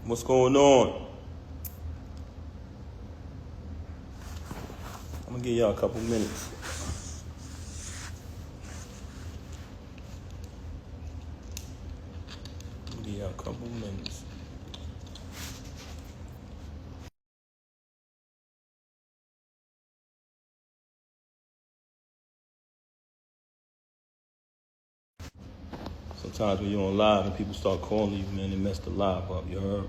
What's going on? I'm gonna give y'all a couple minutes. Sometimes when you're on live and people start calling you, man, they mess the live up, you heard?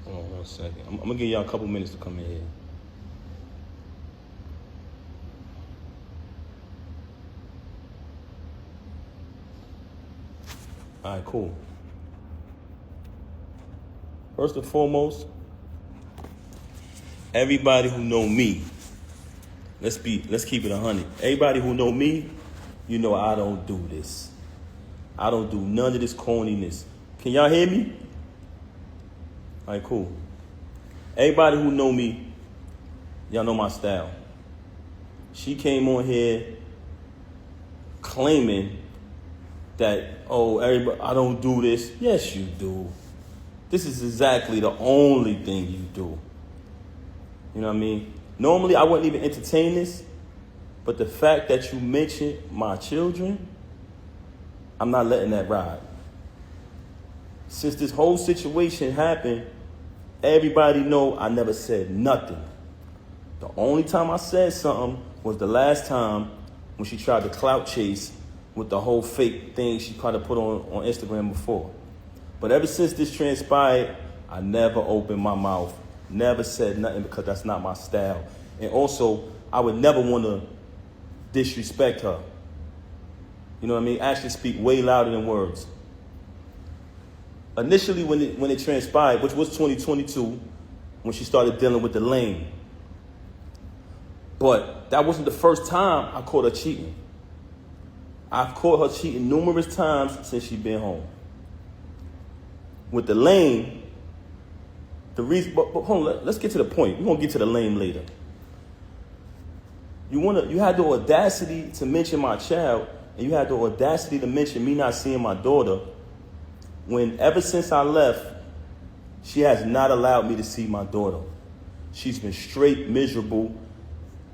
Hold on 1 second. I'm gonna give y'all a couple minutes to come in here. All right, cool. First and foremost, everybody who know me, let's keep it 100. Everybody who know me, you know I don't do this. I don't do none of this corniness. Can y'all hear me? All right, cool. Everybody who know me, y'all know my style. She came on here claiming that, oh, everybody, I don't do this. Yes, you do. This is exactly the only thing you do. You know what I mean? Normally, I wouldn't even entertain this, but the fact that you mentioned my children, I'm not letting that ride. Since this whole situation happened, everybody know I never said nothing. The only time I said something was the last time when she tried to clout chase with the whole fake thing she tried to put on Instagram before. But ever since this transpired, I never opened my mouth, never said nothing because that's not my style. And also, I would never want to disrespect her. You know what I mean? Actions speak way louder than words. Initially, when it transpired, which was 2022, when she started dealing with the lame. But that wasn't the first time I caught her cheating. I've caught her cheating numerous times since she's been home. With the lame, the reason, but hold on, let's get to the point. We're gonna get to the lame later. You had the audacity to mention my child, and you had the audacity to mention me not seeing my daughter, when ever since I left, she has not allowed me to see my daughter. She's been straight miserable.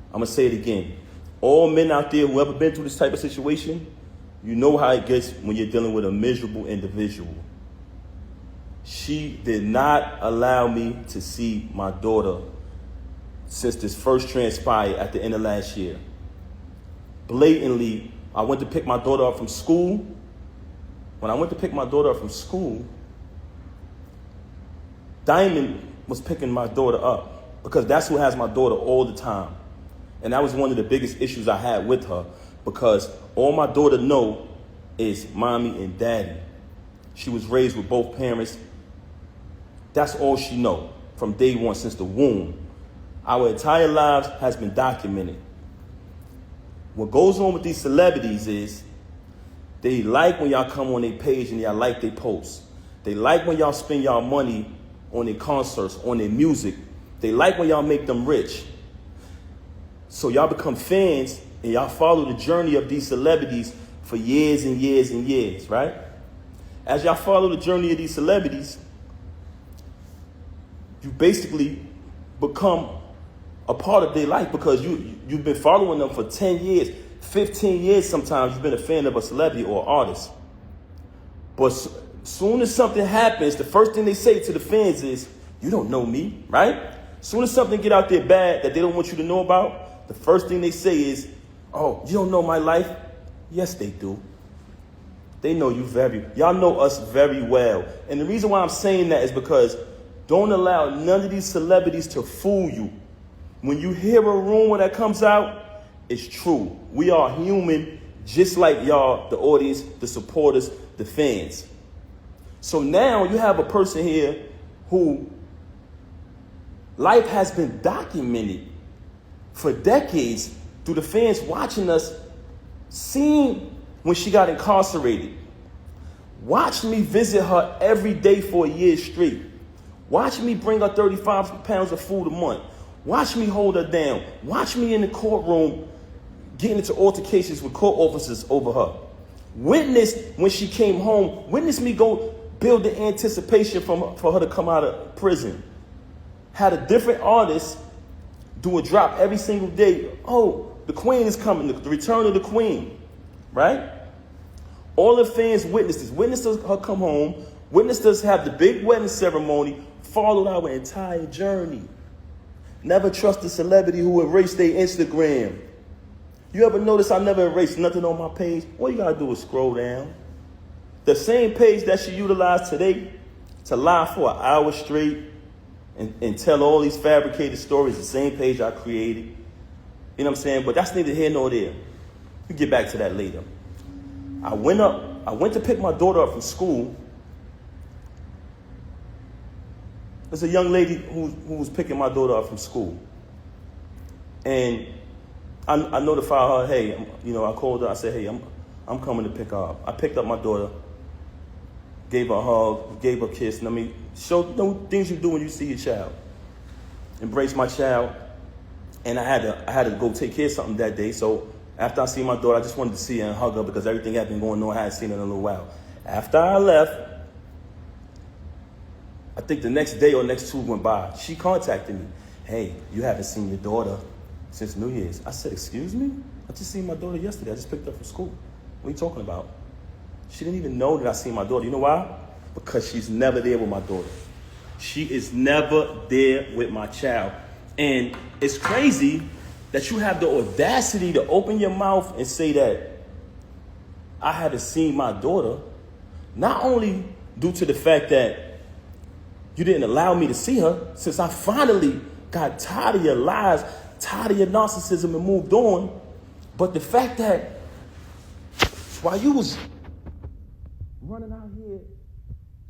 I'm gonna say it again. All men out there who ever been through this type of situation, you know how it gets when you're dealing with a miserable individual. She did not allow me to see my daughter since this first transpired at the end of last year. Blatantly, I went to pick my daughter up from school. When I went to pick my daughter up from school, Diamond was picking my daughter up because that's who has my daughter all the time. And that was one of the biggest issues I had with her because all my daughter know is mommy and daddy. She was raised with both parents. That's all she know from day one since the womb. Our entire lives has been documented. What goes on with these celebrities is they like when y'all come on their page and y'all like their posts. They like when y'all spend y'all money on their concerts, on their music. They like when y'all make them rich. So y'all become fans and y'all follow the journey of these celebrities for years and years and years, right? As y'all follow the journey of these celebrities, you basically become a part of their life because you've been following them for 10 years, 15 years sometimes you've been a fan of a celebrity or artist. But soon as something happens, the first thing they say to the fans is, you don't know me, right? Soon as something get out there bad that they don't want you to know about, the first thing they say is, oh, you don't know my life? Yes, they do. They know you y'all know us very well. And the reason why I'm saying that is because don't allow none of these celebrities to fool you. When you hear a rumor that comes out, it's true. We are human, just like y'all, the audience, the supporters, the fans. So now you have a person here who life has been documented for decades through the fans watching us, seeing when she got incarcerated. Watch me visit her every day for a year straight. Watch me bring her 35 pounds of food a month. Watch me hold her down. Watch me in the courtroom getting into altercations with court officers over her. Witness when she came home. Witness me go build the anticipation for her to come out of prison. Had a different artist do a drop every single day. Oh, the queen is coming, the return of the queen, right? All the fans witnessed her come home, witnessed us have the big wedding ceremony, followed our entire journey. Never trust a celebrity who erased their Instagram. You ever notice I never erased nothing on my page? All you gotta do is scroll down. The same page that she utilized today to lie for an hour straight and tell all these fabricated stories, the same page I created. You know what I'm saying? But that's neither here nor there. We'll get back to that later. I went to pick my daughter up from school. There's a young lady who was picking my daughter up from school. And I notified her, hey, I called her, I said, hey, I'm coming to pick her up. I picked up my daughter, gave her a hug, gave her a kiss, and show things you do when you see your child. Embrace my child. And I had to go take care of something that day. So after I see my daughter, I just wanted to see her and hug her because everything had been going on. I hadn't seen her in a little while. After I left, I think the next day or next two went by. She contacted me. Hey, you haven't seen your daughter since New Year's. I said, excuse me? I just seen my daughter yesterday. I just picked her up from school. What are you talking about? She didn't even know that I seen my daughter. You know why? Because she's never there with my daughter. She is never there with my child. And it's crazy that you have the audacity to open your mouth and say that I haven't seen my daughter, not only due to the fact that you didn't allow me to see her, since I finally got tired of your lies, tired of your narcissism and moved on, but the fact that while you was running out here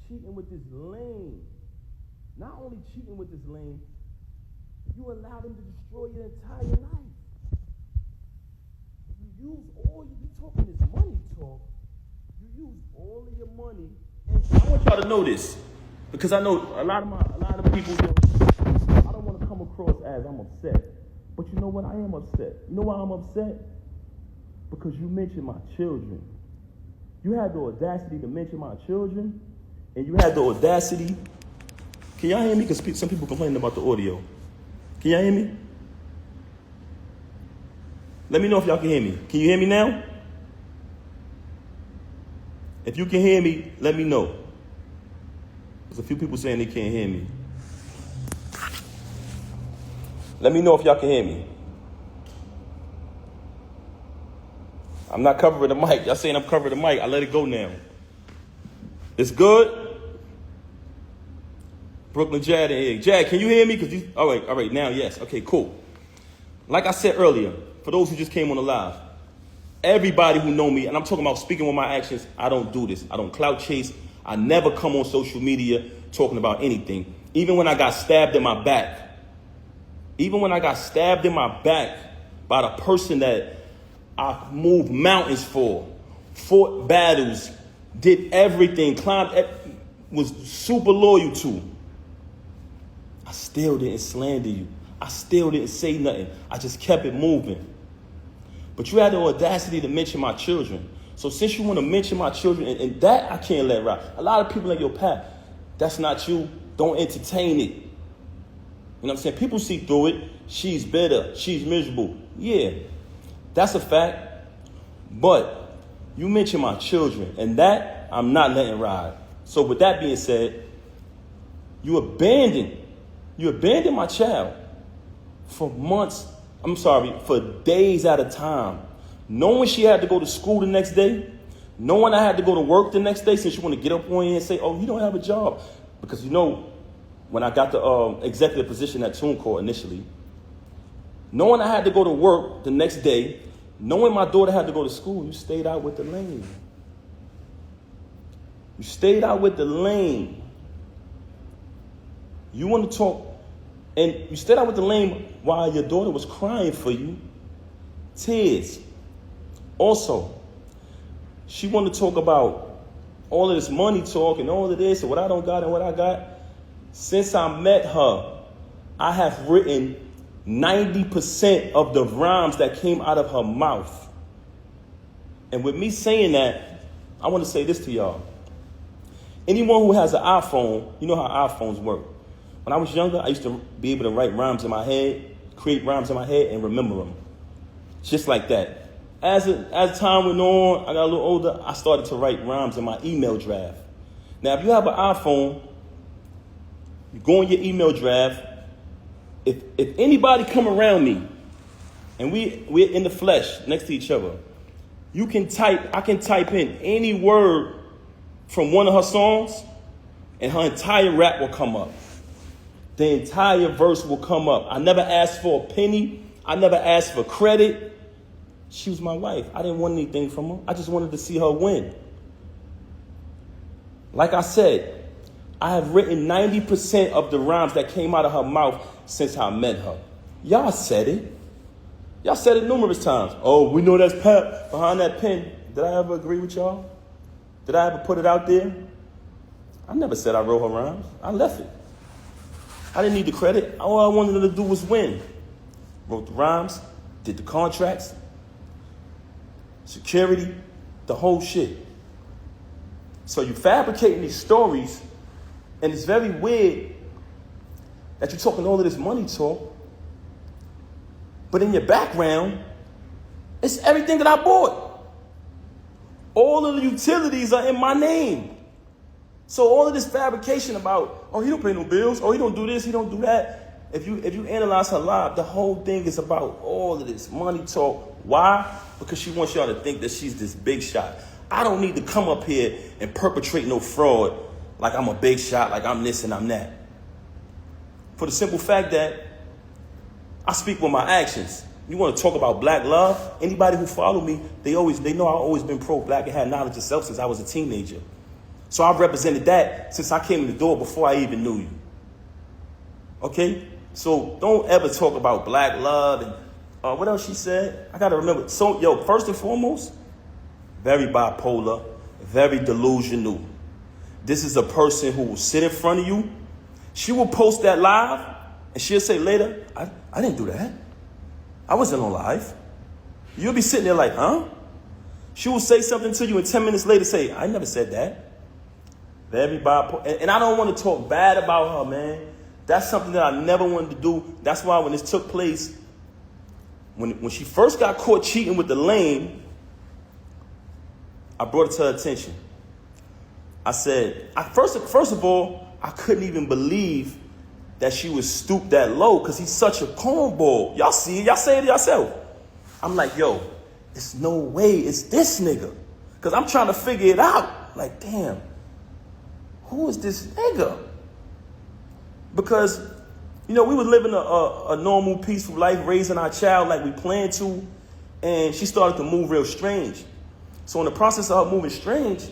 cheating with this lame, not only cheating with this lame, you allowed him to destroy your entire life. You talking this money talk, you use all of your money, and I want y'all to know this, because I know a lot of people, I don't want to come across as I'm upset, but you know what, I am upset. You know why I'm upset? Because you mentioned my children. You had the audacity to mention my children, and you had the audacity. Can y'all hear me? Because some people complaining about the audio. Can y'all hear me? Let me know if y'all can hear me. Can you hear me now? If you can hear me, let me know. There's a few people saying they can't hear me. Let me know if y'all can hear me. I'm not covering the mic. Y'all saying I'm covering the mic. I let it go now. It's good? Brooklyn Jad and Egg. Jad, can you hear me? All right, now, yes. Okay, cool. Like I said earlier, for those who just came on the live, everybody who know me, and I'm talking about speaking with my actions, I don't do this. I don't clout chase. I never come on social media talking about anything. Even when I got stabbed in my back. Even when I got stabbed in my back by the person that I moved mountains for, fought battles, did everything, was super loyal to. I still didn't slander you. I still didn't say nothing. I just kept it moving. But you had the audacity to mention my children. So since you want to mention my children, and that I can't let ride. A lot of people like, yo, Pat, that's not you. Don't entertain it. You know what I'm saying? People see through it. She's bitter. She's miserable. Yeah, that's a fact. But you mentioned my children, and that I'm not letting ride. So with that being said, you abandoned my child for months. For days at a time. Knowing she had to go to school the next day, knowing I had to go to work the next day, since you want to get up on you and say, oh, you don't have a job. Because when I got the executive position at TuneCore initially, knowing I had to go to work the next day, knowing my daughter had to go to school, you stayed out with the lane. You stayed out with the lane. You want to talk, and you stayed out with the lane while your daughter was crying for you. Tears. Also, she wanted to talk about all of this money talk and all of this and what I don't got and what I got. Since I met her, I have written 90% of the rhymes that came out of her mouth. And with me saying that, I want to say this to y'all. Anyone who has an iPhone, you know how iPhones work. When I was younger, I used to be able to write rhymes in my head, create rhymes in my head, and remember them. Just like that. As time went on, I got a little older, I started to write rhymes in my email draft. Now, if you have an iPhone, you go in your email draft. If anybody come around me, and we're in the flesh next to each other, I can type in any word from one of her songs, and her entire rap will come up. The entire verse will come up. I never asked for a penny. I never asked for credit. She was my wife. I didn't want anything from her. I just wanted to see her win. Like I said, I have written 90% of the rhymes that came out of her mouth since I met her. Y'all said it. Y'all said it numerous times. Oh, we know that's Pep behind that pen. Did I ever agree with y'all? Did I ever put it out there? I never said I wrote her rhymes. I left it. I didn't need the credit. All I wanted her to do was win. Wrote the rhymes, did the contracts, security, the whole shit. So you fabricating these stories, and it's very weird that you're talking all of this money talk, but in your background, it's everything that I bought. All of the utilities are in my name. So all of this fabrication about, oh, he don't pay no bills, oh, he don't do this, he don't do that. If you analyze her life, the whole thing is about all of this money talk. Why? Because she wants y'all to think that she's this big shot. I don't need to come up here and perpetrate no fraud like I'm a big shot, like I'm this and I'm that. For the simple fact that I speak with my actions. You want to talk about black love? Anybody who follow me, they know I've always been pro-black and had knowledge of self since I was a teenager. So I've represented that since I came in the door before I even knew you. Okay? So don't ever talk about black love and what else she said? I got to remember. So, first and foremost, very bipolar, very delusional. This is a person who will sit in front of you. She will post that live, and she'll say later, I didn't do that. I wasn't on live. You'll be sitting there like, huh? She will say something to you, and 10 minutes later say, I never said that. Very bipolar. And I don't want to talk bad about her, man. That's something that I never wanted to do. That's why when this took place, when she first got caught cheating with the lame, I brought it to her attention. I said, first of all, I couldn't even believe that she would stoop that low because he's such a cornball. Y'all see it. Y'all say it yourself. I'm like, yo, it's no way it's this nigga. Because I'm trying to figure it out. Like, damn, who is this nigga? Because, we were living a normal, peaceful life, raising our child like we planned to, and she started to move real strange. So in the process of her moving strange,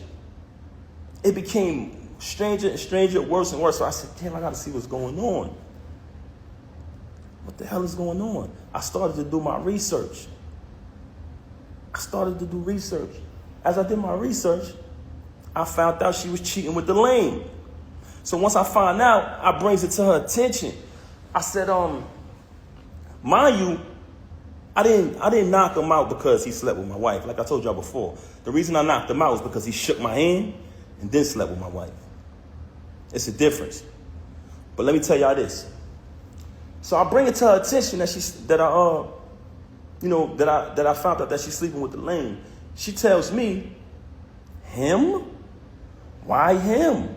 it became stranger and stranger, worse and worse. So I said, damn, I got to see what's going on. What the hell is going on? I started to do my research. As I did my research, I found out she was cheating with the lame. So once I find out, I brings it to her attention. I said, mind you, I didn't knock him out because he slept with my wife. Like I told y'all before, the reason I knocked him out was because he shook my hand and then slept with my wife. It's a difference. But let me tell y'all this. So I bring it to her attention that I found out that she's sleeping with the lame. She tells me, him? Why him?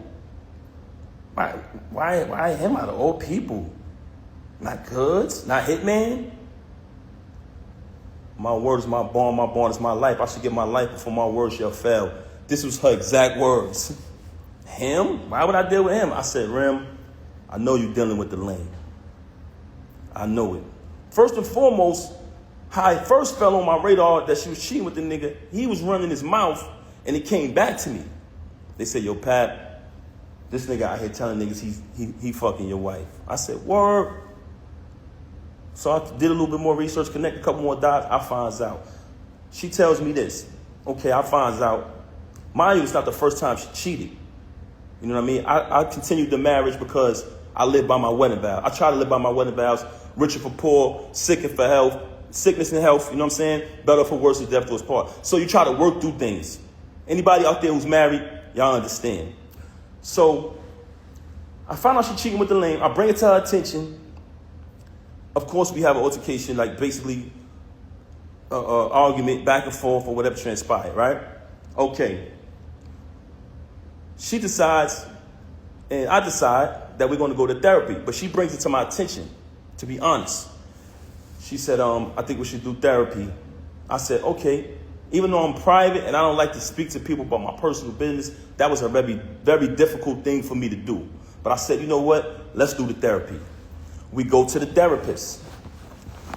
Why him out of all people? Not Goods? Not Hitman? My word is my bond is my life. I should give my life before my word shall fail. This was her exact words. Him? Why would I deal with him? I said, Rem, I know you're dealing with the lame. I know it. First and foremost, how it first fell on my radar that she was cheating with the nigga, he was running his mouth, and it came back to me. They said, yo, Pat, this nigga out here telling niggas he fucking your wife. I said, word. So I did a little bit more research, connect a couple more dots. I finds out. She tells me this. Okay, I finds out. Mind you, it's not the first time she cheated. You know what I mean? I continued the marriage because I live by my wedding vow. I try to live by my wedding vows. Richer for poor, sicker for health, sickness and health, you know what I'm saying? Better for worse, death do us part. So you try to work through things. Anybody out there who's married, y'all understand. So I found out she cheating with the lame. I bring it to her attention. Of course, we have an altercation, like basically argument back and forth or whatever transpired, right? Okay. She decides, and I decide that we're going to go to therapy. But she brings it to my attention, to be honest. She said, I think we should do therapy. I said, okay. Even though I'm private and I don't like to speak to people about my personal business, that was a very, very difficult thing for me to do. But I said, you know what? Let's do the therapy. We go to the therapist.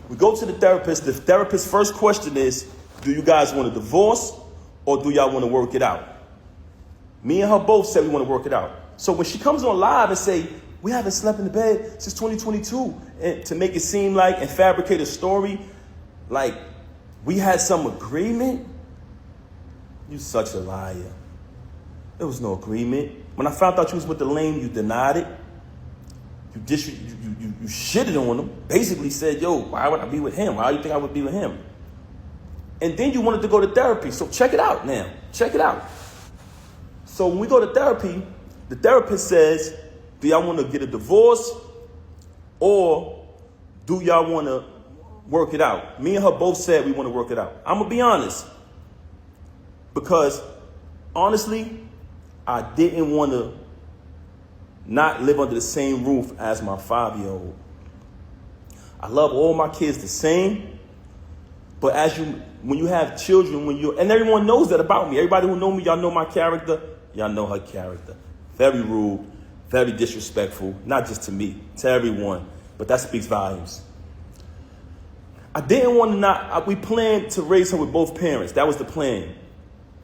We go to the therapist. The therapist's first question is, do you guys want a divorce or do y'all want to work it out? Me and her both said we want to work it out. So when she comes on live and say, we haven't slept in the bed since 2022, and to make it seem like and fabricate a story like we had some agreement, you such a liar. There was no agreement. When I found out you was with the lame, you denied it. You shitted on him. Basically said, yo, why would I be with him? Why do you think I would be with him? And then you wanted to go to therapy. So check it out now. Check it out. So when we go to therapy, the therapist says, do y'all want to get a divorce or do y'all want to work it out? Me and her both said we want to work it out. I'm going to be honest. Because honestly, I didn't want to not live under the same roof as my 5-year-old. I love all my kids the same. But when you have children, and everyone knows that about me. Everybody who know me, y'all know my character. Y'all know her character. Very rude, very disrespectful, not just to me, to everyone. But that speaks volumes. I didn't want to we planned to raise her with both parents. That was the plan.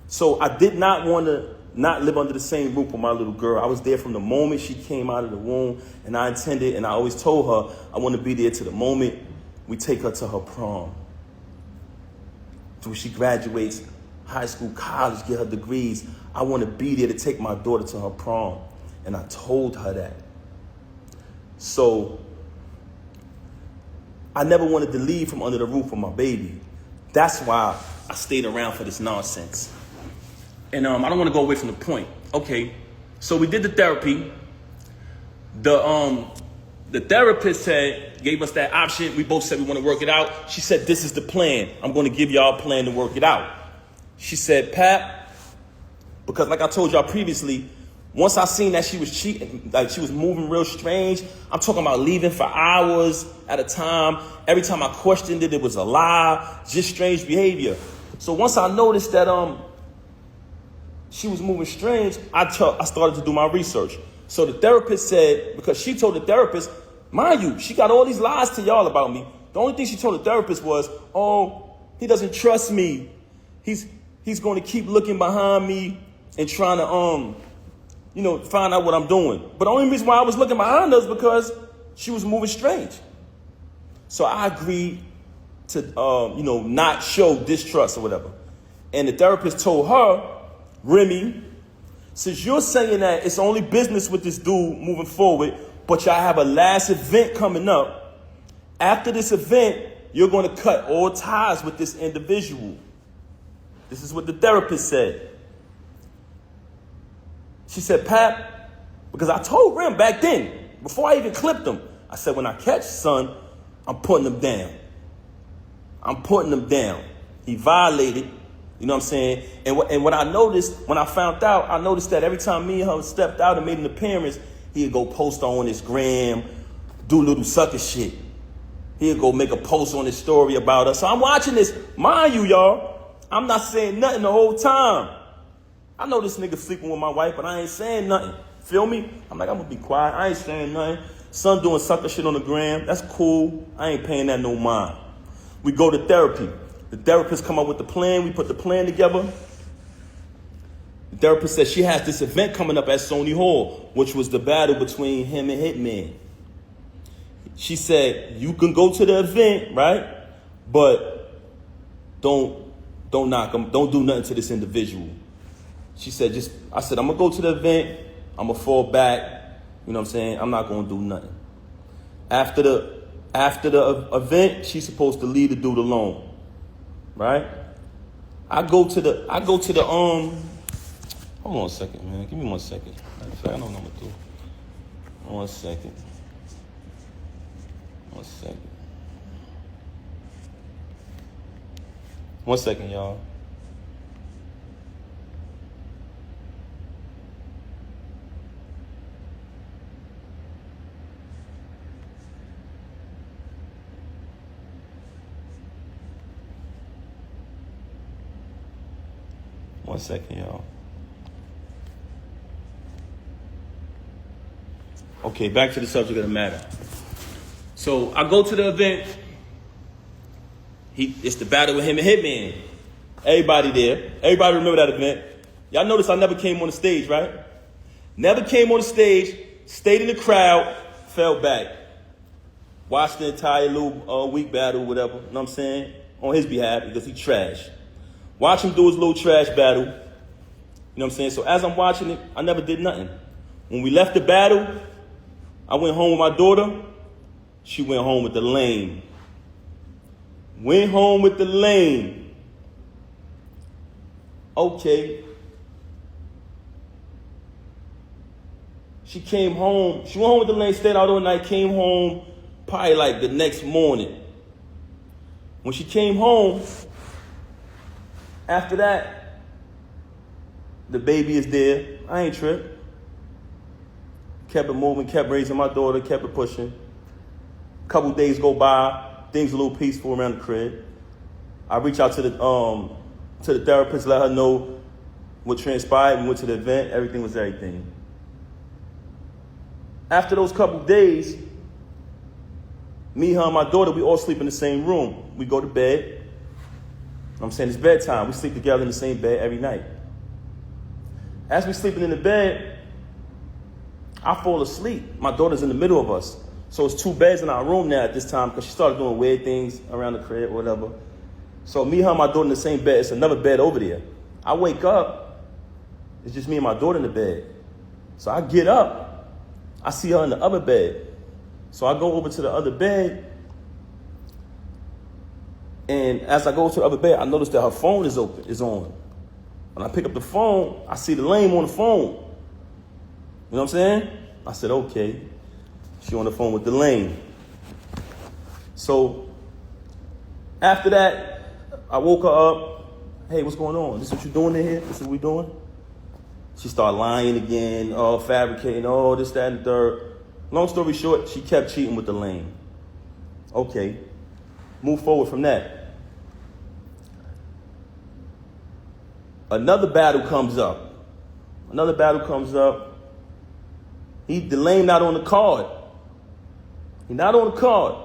So I did not want to not live under the same roof with my little girl. I was there from the moment she came out of the womb, and I intended, and I always told her, I want to be there to the moment we take her to her prom. Till she graduates high school, college, get her degrees. I want to be there to take my daughter to her prom. And I told her that. So I never wanted to leave from under the roof with my baby. That's why I stayed around for this nonsense. And I don't want to go away from the point. Okay, so we did the therapy. The therapist gave us that option. We both said we want to work it out. She said, this is the plan. I'm going to give y'all a plan to work it out. She said, Pat, because like I told y'all previously, once I seen that she was cheating, like she was moving real strange, I'm talking about leaving for hours at a time. Every time I questioned it, it was a lie, just strange behavior. So once I noticed that she was moving strange, I started to do my research. So the therapist said, because she told the therapist, mind you, she got all these lies to y'all about me. The only thing she told the therapist was, oh, he doesn't trust me. He's going to keep looking behind me and trying to, find out what I'm doing. But the only reason why I was looking behind her is because she was moving strange. So I agreed to, not show distrust or whatever. And the therapist told her, Remy, since you're saying that it's only business with this dude moving forward, but y'all have a last event coming up, after this event, you're going to cut all ties with this individual. This is what the therapist said. She said, Pat, because I told Rem back then, before I even clipped him, I said, when I catch son, I'm putting him down. I'm putting him down. He violated, you know what I'm saying? And what I noticed, when I found out, I noticed that every time me and her stepped out and made an appearance, he'd go post on his gram, do little sucker shit. He'd go make a post on his story about us. So I'm watching this. Mind you, y'all, I'm not saying nothing the whole time. I know this nigga sleeping with my wife, but I ain't saying nothing. Feel me? I'm like, I'm gonna be quiet. I ain't saying nothing. Son doing sucker shit on the gram. That's cool. I ain't paying that no mind. We go to therapy. The therapist come up with the plan. We put the plan together. The therapist said she has this event coming up at Sony Hall, which was the battle between him and Hitman. She said, you can go to the event, right? But don't knock him. Don't do nothing to this individual. She said, I said, I'm going to go to the event. I'm going to fall back. You know what I'm saying? I'm not going to do nothing. After the event, she's supposed to leave the dude alone. Right? I go to the Hold on a second, man. Give me 1 second. Matter of fact, I know what I'm gonna do. 1 second. 1 second. 1 second, y'all. One second, y'all. Okay, back to the subject of the matter. So I go to the event. It's the battle with him and Hitman. Everybody there. Everybody remember that event. Y'all notice I never came on the stage, right? Never came on the stage, stayed in the crowd, fell back. Watched the entire little week battle, whatever, you know what I'm saying? On his behalf, because he trash. Watch him do his little trash battle. You know what I'm saying? So as I'm watching it, I never did nothing. When we left the battle, I went home with my daughter. She went home with the lame. Went home with the lame. Okay. She came home. She went home with the lane, stayed out all night, came home probably like the next morning. When she came home, after that, the baby is there. I ain't tripped. Kept it moving, kept raising my daughter, kept it pushing. A couple days go by, things a little peaceful around the crib. I reach out to the therapist, let her know what transpired, and went to the event. Everything was everything. After those couple days, me, her, and my daughter, we all sleep in the same room. We go to bed. You know what I'm saying? It's bedtime. We sleep together in the same bed every night. As we sleeping in the bed, I fall asleep. My daughter's in the middle of us. So it's 2 beds in our room now at this time because she started doing weird things around the crib or whatever. So me, her, and my daughter in the same bed. It's another bed over there. I wake up. It's just me and my daughter in the bed. So I get up. I see her in the other bed. So I go over to the other bed. And as I go to the other bed, I notice that her phone is on. When I pick up the phone, I see the lame on the phone. You know what I'm saying? I said, okay. She on the phone with the lame. So after that, I woke her up. Hey, what's going on? This what you doing in here? This is what we doing? She started lying again, fabricating, this, that, and the third. Long story short, she kept cheating with the lame. Okay, move forward from that. Another battle comes up. The lame not on the card. He not on the card.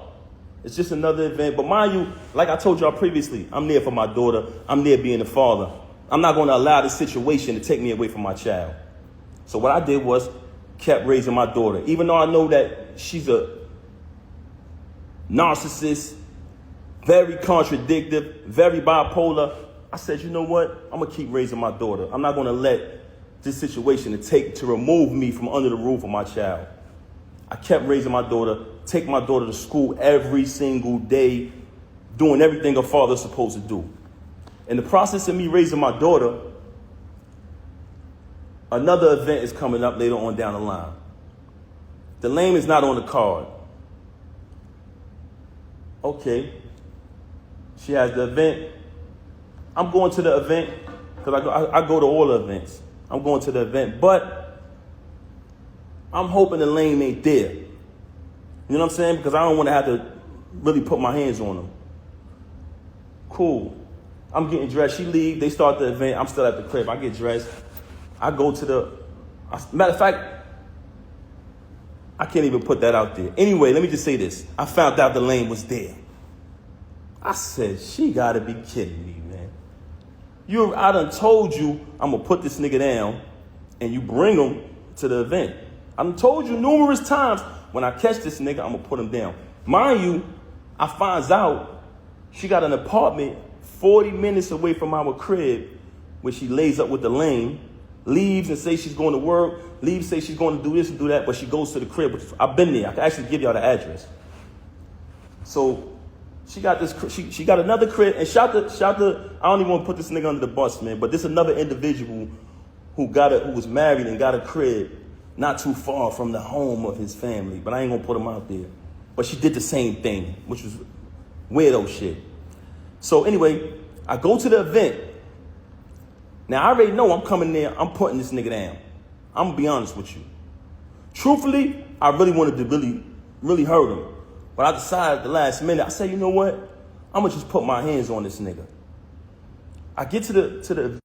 It's just another event. But mind you, like I told y'all previously, I'm there for my daughter. I'm there being a father. I'm not going to allow this situation to take me away from my child. So what I did was kept raising my daughter. Even though I know that she's a narcissist, very contradictory, very bipolar, I said, you know what? I'm going to keep raising my daughter. I'm not going to let this situation to remove me from under the roof of my child. I kept raising my daughter, take my daughter to school every single day, doing everything a father's supposed to do. In the process of me raising my daughter, another event is coming up later on down the line. The lame is not on the card. Okay. She has the event. I'm going to the event because I go to all the events. I'm going to the event, but I'm hoping the lame ain't there. You know what I'm saying? Because I don't want to have to really put my hands on them. Cool. I'm getting dressed. She leave. They start the event. I'm still at the crib. I get dressed. I go to matter of fact, I can't even put that out there. Anyway, let me just say this. I found out the lane was there. I said, she got to be kidding me, man. I done told you I'm going to put this nigga down and you bring him to the event. I done told you numerous times when I catch this nigga, I'm going to put him down. Mind you, I finds out she got an apartment 40 minutes away from our crib where she lays up with the lame, leaves and says she's going to work, leaves, say she's going to do this and do that, but she goes to the crib. Which I've been there. I can actually give y'all the address. So she got this. She got another crib, and shout the. I don't even want to put this nigga under the bus, man. But this another individual who was married and got a crib not too far from the home of his family, but I ain't gonna put him out there. But she did the same thing, which was weirdo shit. So anyway, I go to the event. Now I already know I'm coming there, I'm putting this nigga down. I'm gonna be honest with you. Truthfully, I really wanted to really hurt him. But I decided at the last minute, I said, you know what? I'm gonna just put my hands on this nigga. I get to the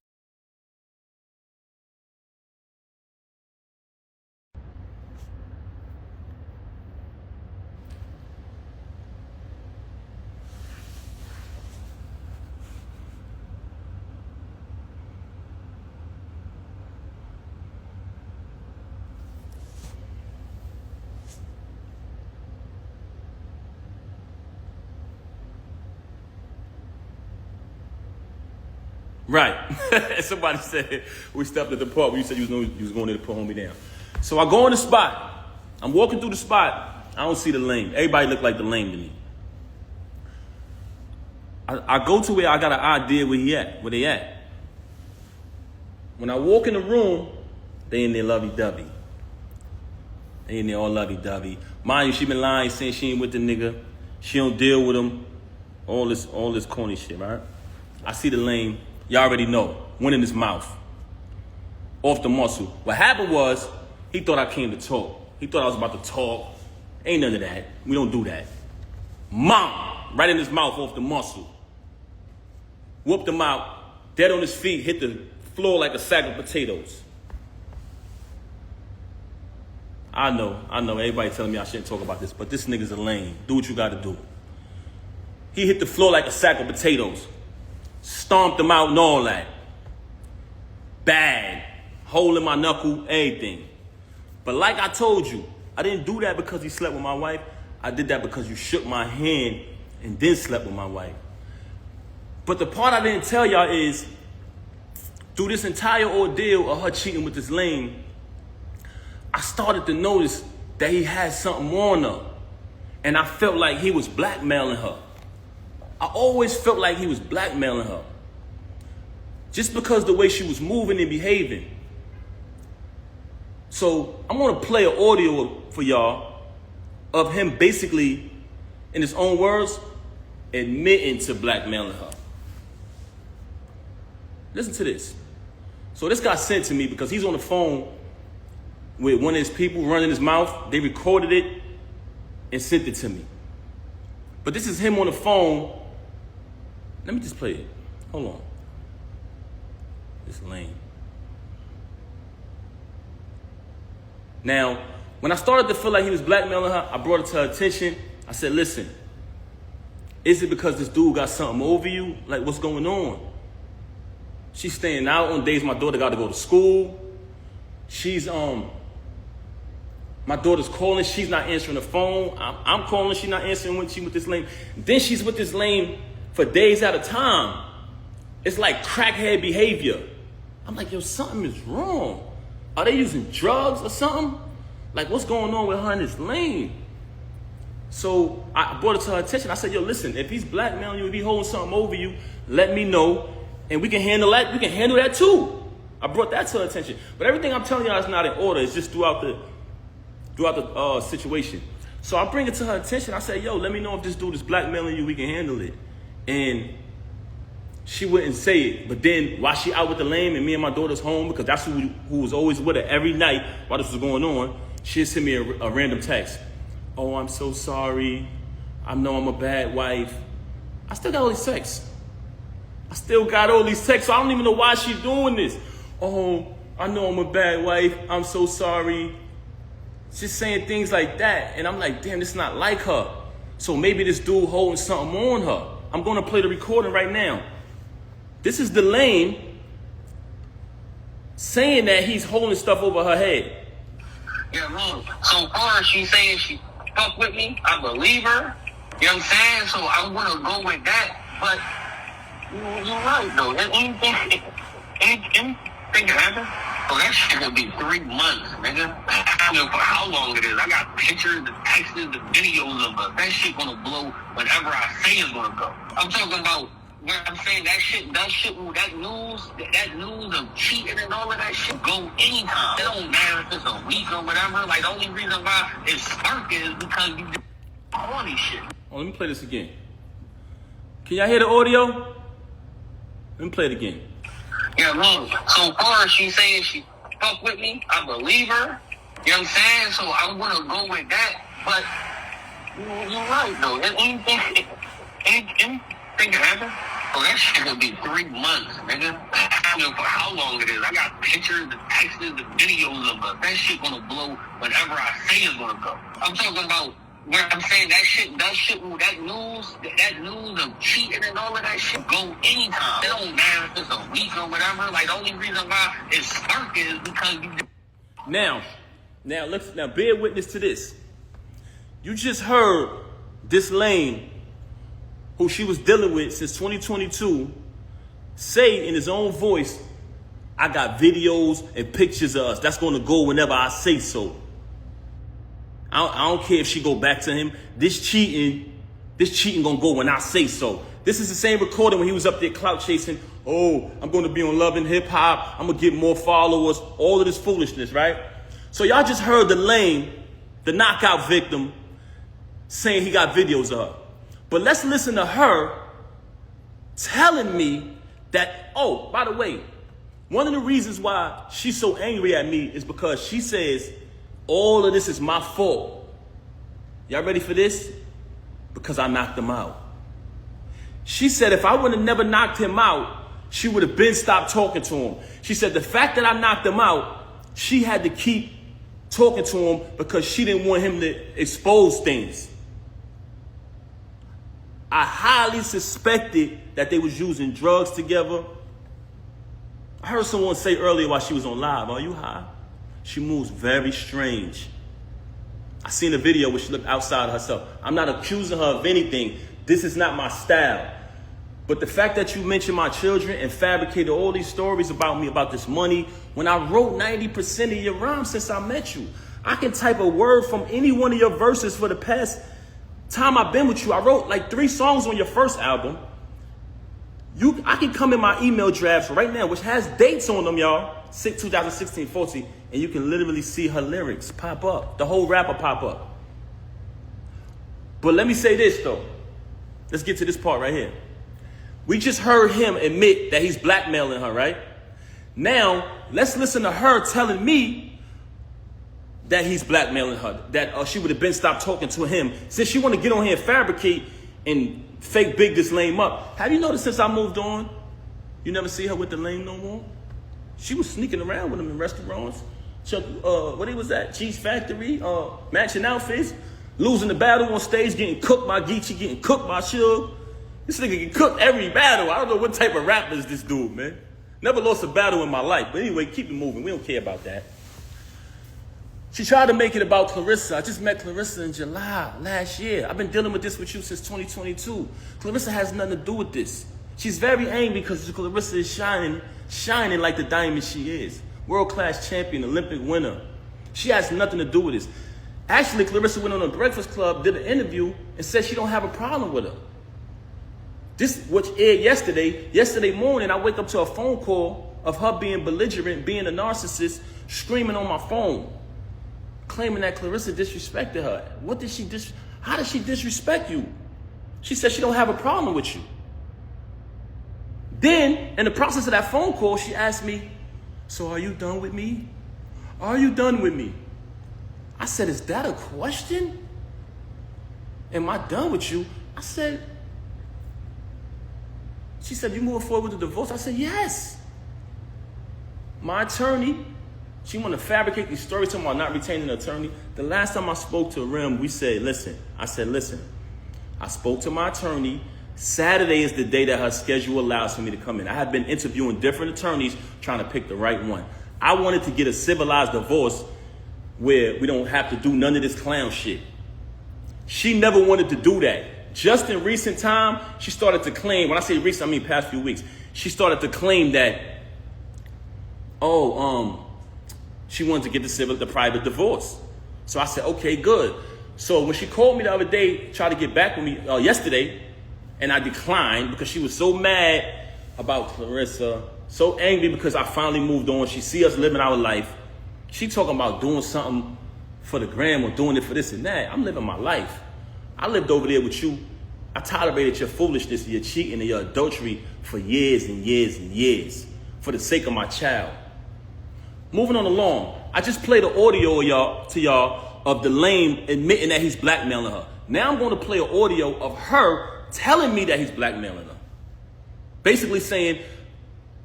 right. Somebody said we stepped at the park. You said you was going there to put homie down. So I go in the spot. I'm walking through the spot. I don't see the lame. Everybody look like the lame to me. I go to where I got an idea where they at. When I walk in the room, they in there lovey-dovey. They in there all lovey-dovey. Mind you, she been lying, saying she ain't with the nigga. She don't deal with him. All this corny shit, right? I see the lame. Y'all already know. Went in his mouth. Off the muscle. What happened was, he thought I came to talk. He thought I was about to talk. Ain't none of that. We don't do that. Mom! Right in his mouth, off the muscle. Whooped him out. Dead on his feet. Hit the floor like a sack of potatoes. I know. Everybody telling me I shouldn't talk about this, but this nigga's a lame. Do what you gotta do. He hit the floor like a sack of potatoes. Stomped him out and all that. Bad. Hole in my knuckle, everything. But like I told you, I didn't do that because he slept with my wife. I did that because you shook my hand and then slept with my wife. But the part I didn't tell y'all is, through this entire ordeal of her cheating with this lame, I started to notice that he had something on her. And I felt like he was blackmailing her. I always felt like he was blackmailing her. Just because the way she was moving and behaving. So I'm gonna play an audio for y'all of him basically, in his own words, admitting to blackmailing her. Listen to this. So this got sent to me because he's on the phone with one of his people running his mouth. They recorded it and sent it to me. But this is him on the phone. Let me just play it. Hold on. It's lame. Now, when I started to feel like he was blackmailing her, I brought it to her attention. I said, listen, is it because this dude got something over you? Like, what's going on? She's staying out on days my daughter got to go to school. She's, my daughter's calling. She's not answering the phone. I'm calling. She's not answering when she's with this lame. Then she's with this lame for days at a time. It's like crackhead behavior. I'm like, yo, something is wrong. Are they using drugs or something? Like, what's going on with her and this lame? So I brought it to her attention. I said, yo, listen, if he's blackmailing you, if he's holding something over you, let me know. And we can handle that. We can handle that too. I brought that to her attention. But everything I'm telling y'all is not in order. It's just throughout the situation. So I bring it to her attention. I say, yo, let me know if this dude is blackmailing you, we can handle it. And she wouldn't say it. But then while she out with the lame and me and my daughter's home, because that's who was always with her every night while this was going on, she'd send me a random text. Oh, I'm so sorry. I know I'm a bad wife. I still got all these texts. So I don't even know why she's doing this. Oh, I know I'm a bad wife. I'm so sorry. Just saying things like that. And I'm like, damn, this is not like her. So maybe this dude holding something on her. I'm going to play the recording right now. This is the lame saying that he's holding stuff over her head. Yeah, man. So far as she's saying she fuck with me, I believe her. You know what I'm saying? So I'm going to go with that. But you're right, though. Anything can happen. So that shit gonna be 3 months, nigga. I don't know for how long it is. I got pictures, the texts, the videos of us. That shit gonna blow whenever I say it's gonna go. I'm talking about When I'm saying that shit, that news of cheating and all of that shit go anytime. It don't matter if it's a week or whatever. Like, the only reason why it's sparking is because you did all these shit. Oh, let me play this again. Can y'all hear the audio? Let me play it again. Yeah, man. So far, she saying she fuck with me. I believe her. You know what I'm saying? So I'm gonna go with that. But you're right though. Anything can happen. Oh, that shit gonna be 3 months, nigga. I don't know for how long it is. I got pictures, the texts, the videos of it. That shit gonna blow whenever I say it's gonna go. I'm talking about where I'm saying that news of cheating and all of that shit go anytime. It don't matter if it's a week or whatever. Like, the only reason why it's sparking is because you. Now bear witness to this. You just heard this lame who she was dealing with since 2022, say in his own voice, I got videos and pictures of us. That's going to go whenever I say so. I don't care if she go back to him. This cheating going to go when I say so. This is the same recording when he was up there clout chasing. Oh, I'm going to be on Love and Hip Hop. I'm going to get more followers. All of this foolishness, right? So y'all just heard the lame, the knockout victim, saying he got videos of her. But let's listen to her telling me that, oh, by the way, one of the reasons why she's so angry at me is because she says all of this is my fault. Y'all ready for this? Because I knocked him out. She said if I would have never knocked him out, she would have been stopped talking to him. She said the fact that I knocked him out, she had to keep talking to him because she didn't want him to expose things. I highly suspected that they was using drugs together. I heard someone say earlier while she was on live, are you high? She moves very strange. I seen a video where she looked outside of herself. I'm not accusing her of anything. This is not my style. But the fact that you mentioned my children and fabricated all these stories about me, about this money, when I wrote 90% of your rhymes since I met you, I can type a word from any one of your verses for the past time I've been with you. I wrote like 3 songs on your first album. I can come in my email drafts right now, which has dates on them, y'all. 2016-14, and you can literally see her lyrics pop up. The whole rapper pop up. But let me say this, though. Let's get to this part right here. We just heard him admit that he's blackmailing her, right? Now, let's listen to her telling me that he's blackmailing her, that she would have been stopped talking to him. Since she want to get on here and fabricate and fake big this lame up. Have you noticed since I moved on, you never see her with the lame no more? She was sneaking around with him in restaurants. What he was at? Cheese Factory, matching outfits, losing the battle on stage, getting cooked by Geechee, getting cooked by Suge. This nigga get cooked every battle. I don't know what type of rapper is this dude, man. Never lost a battle in my life. But anyway, keep it moving. We don't care about that. She tried to make it about Claressa. I just met Claressa in July last year. I've been dealing with this with you since 2022. Claressa has nothing to do with this. She's very angry because Claressa is shining like the diamond she is. World-class champion, Olympic winner. She has nothing to do with this. Actually, Claressa went on a Breakfast Club, did an interview, and said she don't have a problem with her. This, which aired yesterday. Yesterday morning, I wake up to a phone call of her being belligerent, being a narcissist, screaming on my phone, claiming that Claressa disrespected her. How did she disrespect you? She said she don't have a problem with you. Then, in the process of that phone call, she asked me, so are you done with me? Are you done with me? I said, is that a question? Am I done with you? I said, she said, you moving forward with the divorce? I said, yes. My attorney, she want to fabricate these stories talking about not retaining an attorney. The last time I spoke to Remy, we said, listen. I spoke to my attorney. Saturday is the day that her schedule allows for me to come in. I had been interviewing different attorneys trying to pick the right one. I wanted to get a civilized divorce where we don't have to do none of this clown shit. She never wanted to do that. Just in recent time, she started to claim, when I say recent, I mean past few weeks, she started to claim that, she wanted to get the private divorce. So I said, okay, good. So when she called me the other day, tried to get back with me yesterday, and I declined because she was so mad about Claressa, so angry because I finally moved on. She see us living our life. She talking about doing something for the gram or doing it for this and that. I'm living my life. I lived over there with you. I tolerated your foolishness, your cheating, and your adultery for years and years and years for the sake of my child. Moving on along, I just played the audio to y'all of the lame admitting that he's blackmailing her. Now I'm going to play an audio of her telling me that he's blackmailing her. Basically saying,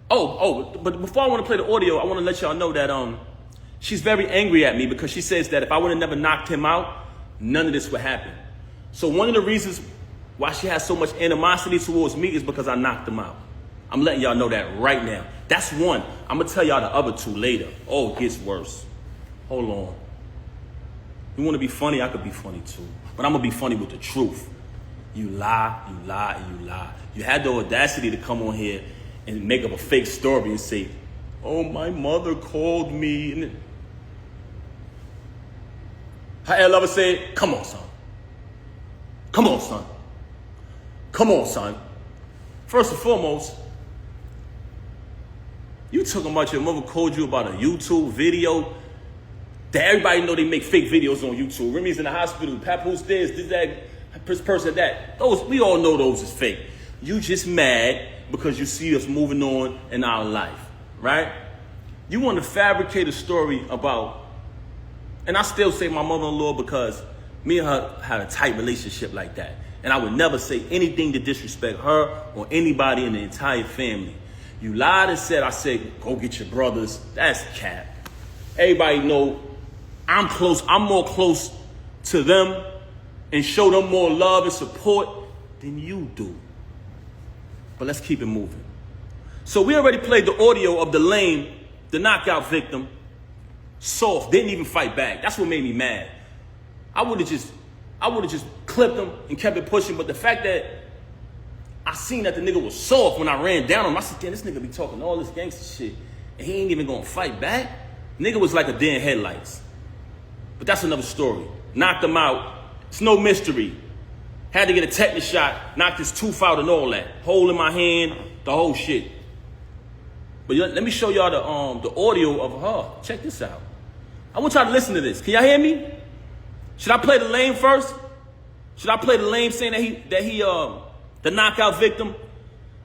but before I want to play the audio, I want to let y'all know that she's very angry at me because she says that if I would have never knocked him out, none of this would happen. So one of the reasons why she has so much animosity towards me is because I knocked him out. I'm letting y'all know that right now. That's one. I'm going to tell y'all the other two later. Oh, it gets worse. Hold on. You want to be funny? I could be funny too. But I'm going to be funny with the truth. You lie, you lie, and you lie. You had the audacity to come on here and make up a fake story and say, oh, my mother called me. And how L Lover said, come on, son. Come on, son. Come on, son. First and foremost, you talking about your mother called you about a YouTube video that everybody know they make fake videos on YouTube. Remy's in the hospital, Papoose this, that, person that. Those, we all know those is fake. You just mad because you see us moving on in our life, right? You want to fabricate a story about, and I still say my mother-in-law because me and her had a tight relationship like that. And I would never say anything to disrespect her or anybody in the entire family. You lied and said, I said, go get your brothers. That's cap. Everybody know I'm close. I'm more close to them and show them more love and support than you do. But let's keep it moving. So we already played the audio of the lame, the knockout victim, soft, didn't even fight back. That's what made me mad. I would have just clipped him and kept it pushing, but the fact that I seen that the nigga was soft when I ran down on him, I said, damn, this nigga be talking all this gangster shit, and he ain't even gonna fight back? Nigga was like a deer in headlights. But that's another story. Knocked him out. It's no mystery. Had to get a tetanus shot, knocked his tooth out and all that. Hole in my hand, the whole shit. But let me show y'all the audio of her. Check this out. I want y'all to listen to this. Can y'all hear me? Should I play the lame first? Should I play the lame saying that he the knockout victim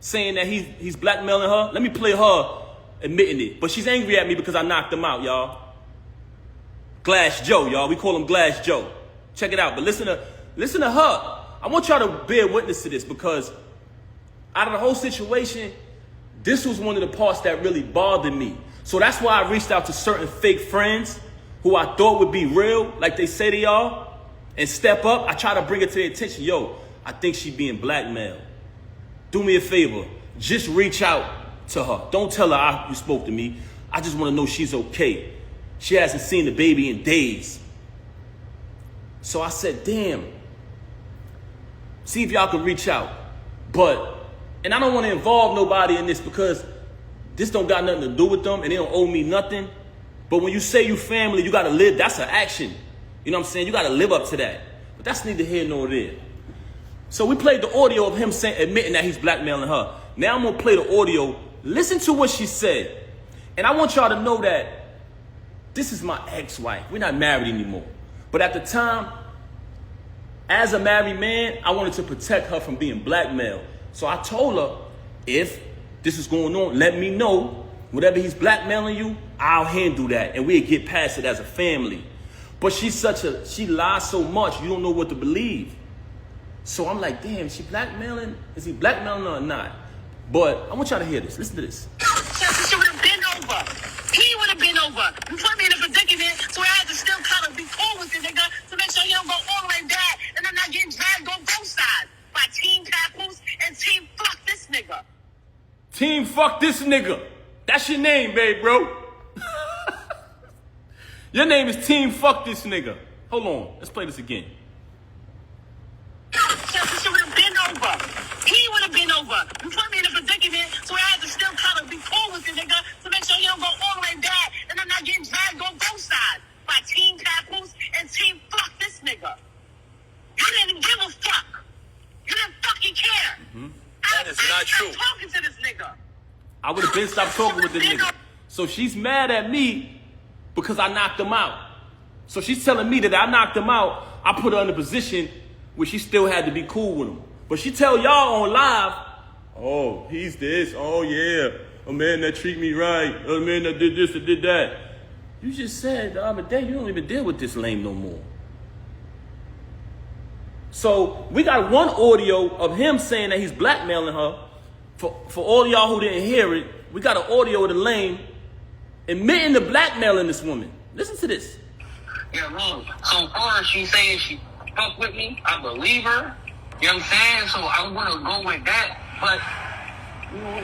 saying that he's blackmailing her? Let me play her admitting it. But she's angry at me because I knocked him out, y'all. Glass Joe, y'all. We call him Glass Joe. Check it out. But listen to her. I want y'all to bear witness to this because out of the whole situation, this was one of the parts that really bothered me. So that's why I reached out to certain fake friends who I thought would be real, like they say they are, and step up. I try to bring it to their attention. Yo, I think she being blackmailed. Do me a favor. Just reach out to her. Don't tell her you spoke to me. I just want to know she's okay. She hasn't seen the baby in days. So I said, damn. See if y'all can reach out. And I don't want to involve nobody in this because this don't got nothing to do with them and they don't owe me nothing. But when you say you family, you got to live. That's an action. You know what I'm saying? You got to live up to that. But that's neither here nor there. So we played the audio of him admitting that he's blackmailing her. Now I'm going to play the audio. Listen to what she said. And I want y'all to know that this is my ex-wife. We're not married anymore. But at the time, as a married man, I wanted to protect her from being blackmailed. So I told her, if this is going on, let me know. Whatever he's blackmailing you, I'll handle that. And we'll get past it as a family. But she lies so much, you don't know what to believe. So I'm like, damn, is she blackmailing? Is he blackmailing her or not? But I want y'all to hear this. Listen to this. She would have been over. He would have been over. You put me in a predicament, so I had to still kind of be cool with the nigga to make sure he don't go all the way back and I'm not getting dragged on both sides by Team Papoose and Team Fuck This Nigga. Team Fuck This Nigga. That's your name, babe, bro. Your name is Team Fuck This Nigga. Hold on. Let's play this again. She would have been over. He would have been over. You put me in a predicament, so I had to still kind of be cool with the nigga to make sure he don't go all the way back and I'm not getting dragged on both sides by Team Papoose and Team Fuck This Nigga. You didn't give a fuck. You didn't fucking care. That is not true. Talking to this nigga. I would have been stopped talking with this nigga. So she's mad at me because I knocked him out. So she's telling me that I knocked him out. I put her in a position where she still had to be cool with him. But she tell y'all on live, oh, he's this. Oh, yeah. A man that treat me right. A man that did this or did that. You just said the other day you don't even deal with this lame no more. So we got one audio of him saying that he's blackmailing her. For all y'all who didn't hear it, we got an audio of the lame admitting to blackmailing this woman. Listen to this. Yeah, man. So far as she saying she fuck with me, I believe her. You know what I'm saying? So I'm gonna go with that. But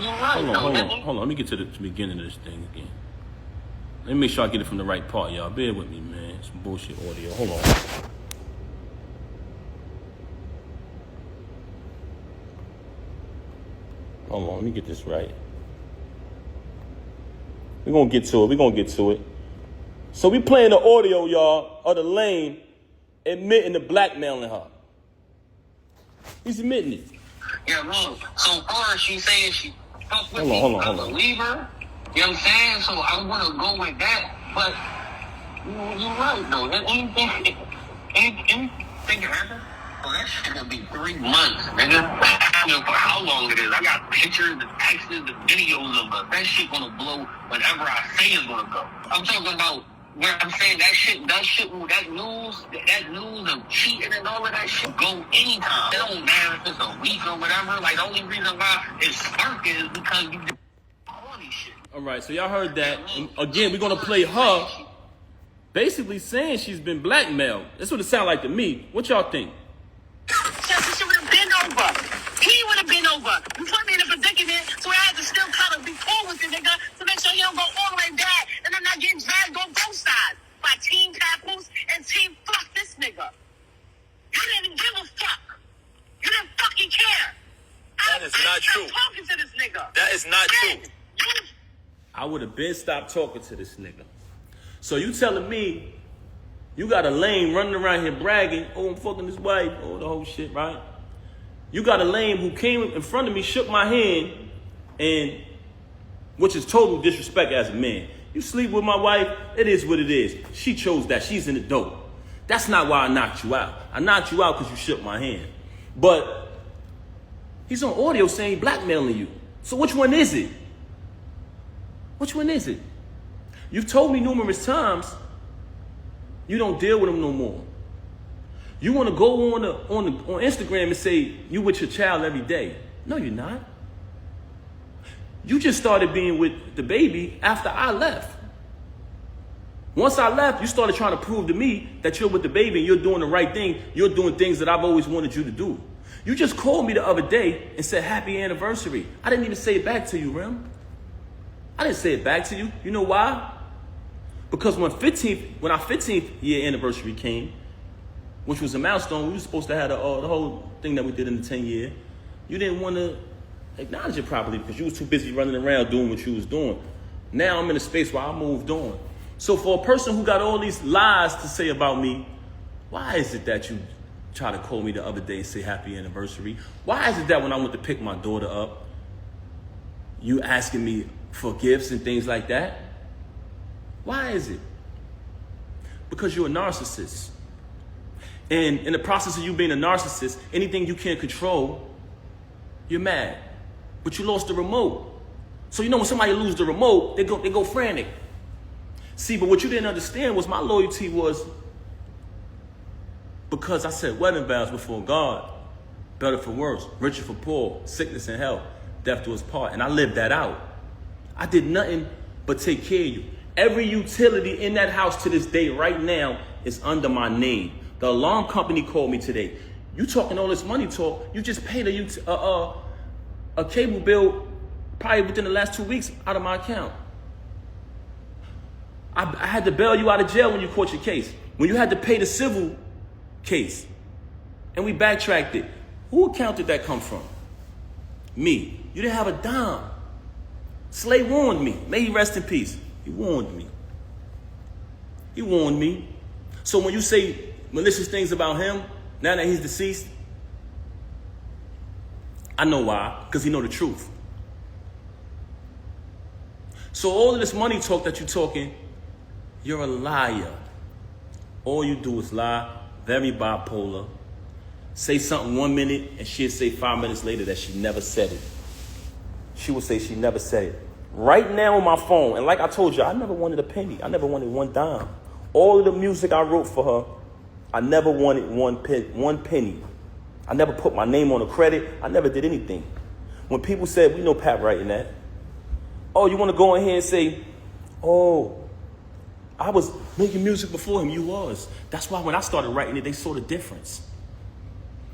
you're right. Hold on. Let me get to the beginning of this thing again. Let me make sure I get it from the right part, y'all. Bear with me, man. Some bullshit audio. Hold on. Hold on, let me get this right. We're gonna get to it. So we playing the audio, y'all, of the lame admitting to blackmailing her. He's admitting it. Yeah, man. So far as she saying she fuck with me, I believe her. You know what I'm saying? So I'm gonna go with that. But you're right, though. Anything can happen. Oh, that shit gonna be 3 months, nigga. I don't know for how long it is. I got pictures, the texts, the videos of it. That shit gonna blow whenever I say it's gonna go. I'm talking about where I'm saying that news of cheating and all of that shit go anytime. It don't matter if it's a week or whatever. Like, the only reason why it's sparking is because you do all these shit. All right, so y'all heard that. And again, we're gonna play her basically saying she's been blackmailed. That's what it sounds like to me. What y'all think? She would have been over. He would have been over. You put me in a predicament, so I had to still kind of be cool with the nigga to make sure he don't go all the way back and I'm not getting dragged on both sides by Team Papoose and Team Fuck this nigga. You didn't give a fuck. You didn't fucking care. That is not true. Talking to this nigga. That is not true. I would have been stopped talking to this nigga. So you telling me you got a lame running around here bragging, oh, I'm fucking this wife, oh, the whole shit, right? You got a lame who came in front of me, shook my hand, and which is total disrespect as a man. You sleep with my wife, it is what it is. She chose that. She's in the dope. That's not why I knocked you out. I knocked you out because you shook my hand. But he's on audio saying he's blackmailing you. So which one is it? Which one is it? You've told me numerous times you don't deal with him no more. You want to go on Instagram and say you with your child every day. No, you're not. You just started being with the baby after I left. Once I left, you started trying to prove to me that you're with the baby and you're doing the right thing. You're doing things that I've always wanted you to do. You just called me the other day and said happy anniversary. I didn't even say it back to you, Rem. I didn't say it back to you. You know why? Because when our 15th year anniversary came, which was a milestone, we were supposed to have the whole thing that we did in the 10 year. You didn't want to acknowledge it properly because you was too busy running around doing what you was doing. Now I'm in a space where I moved on. So for a person who got all these lies to say about me, why is it that you try to call me the other day and say happy anniversary? Why is it that when I went to pick my daughter up, you asking me for gifts and things like that? Why is it? Because you're a narcissist. And in the process of you being a narcissist, anything you can't control, you're mad. But you lost the remote. So you know when somebody loses the remote, they go frantic. See, but what you didn't understand was my loyalty was because I said wedding vows before God, better for worse, richer for poor, sickness and health, death to his part. And I lived that out. I did nothing but take care of you. Every utility in that house to this day right now is under my name. The alarm company called me today. You talking all this money talk, you just paid a cable bill probably within the last 2 weeks out of my account. I had to bail you out of jail when you caught your case. When you had to pay the civil case. And we backtracked it. Who account did that come from? Me. You didn't have a dime. Slay warned me. May he rest in peace. He warned me. He warned me. So when you say malicious things about him, now that he's deceased, I know why, because he know the truth. So all of this money talk that you're talking, you're a liar. All you do is lie, very bipolar. Say something 1 minute and she'll say 5 minutes later that she never said it. She will say she never said it. Right now on my phone, and like I told you, I never wanted a penny. I never wanted one dime. All of the music I wrote for her, I never wanted one penny. I never put my name on the credit. I never did anything. When people said, we know Pat writing that. Oh, you want to go in here and say, oh, I was making music before him. You was. That's why when I started writing it, they saw the difference.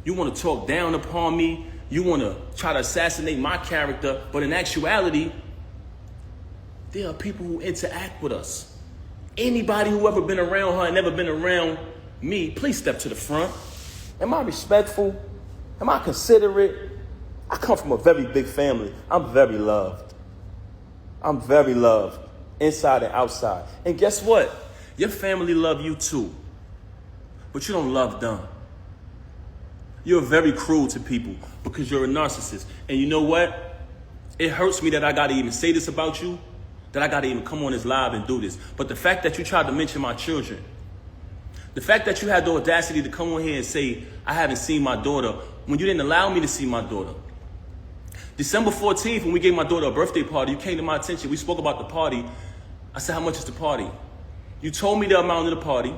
You want to talk down upon me. You want to try to assassinate my character. But in actuality, there are people who interact with us. Anybody who ever been around her and never been around me, please step to the front. Am I respectful? Am I considerate? I come from a very big family. I'm very loved. I'm very loved, inside and outside. And guess what? Your family love you too. But you don't love them. You're very cruel to people because you're a narcissist. And you know what? It hurts me that I got to even say this about you, that I got to even come on this live and do this. But the fact that you tried to mention my children, the fact that you had the audacity to come on here and say, I haven't seen my daughter, when you didn't allow me to see my daughter. December 14th, when we gave my daughter a birthday party, you came to my attention. We spoke about the party. I said, how much is the party? You told me the amount of the party.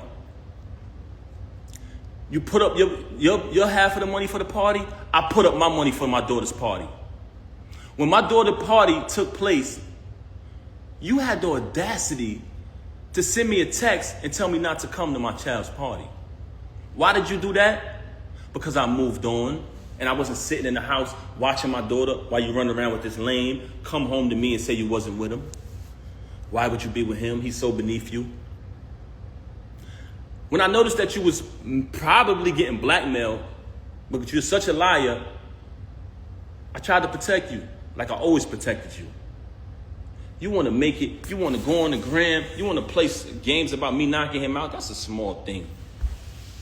You put up your half of the money for the party. I put up my money for my daughter's party. When my daughter's party took place, you had the audacity to send me a text and tell me not to come to my child's party. Why did you do that? Because I moved on and I wasn't sitting in the house watching my daughter while you run around with this lame, come home to me and say you wasn't with him. Why would you be with him? He's so beneath you. When I noticed that you was probably getting blackmailed because you're such a liar, I tried to protect you like I always protected you. You want to make it, you want to go on the gram, you want to play games about me knocking him out, that's a small thing.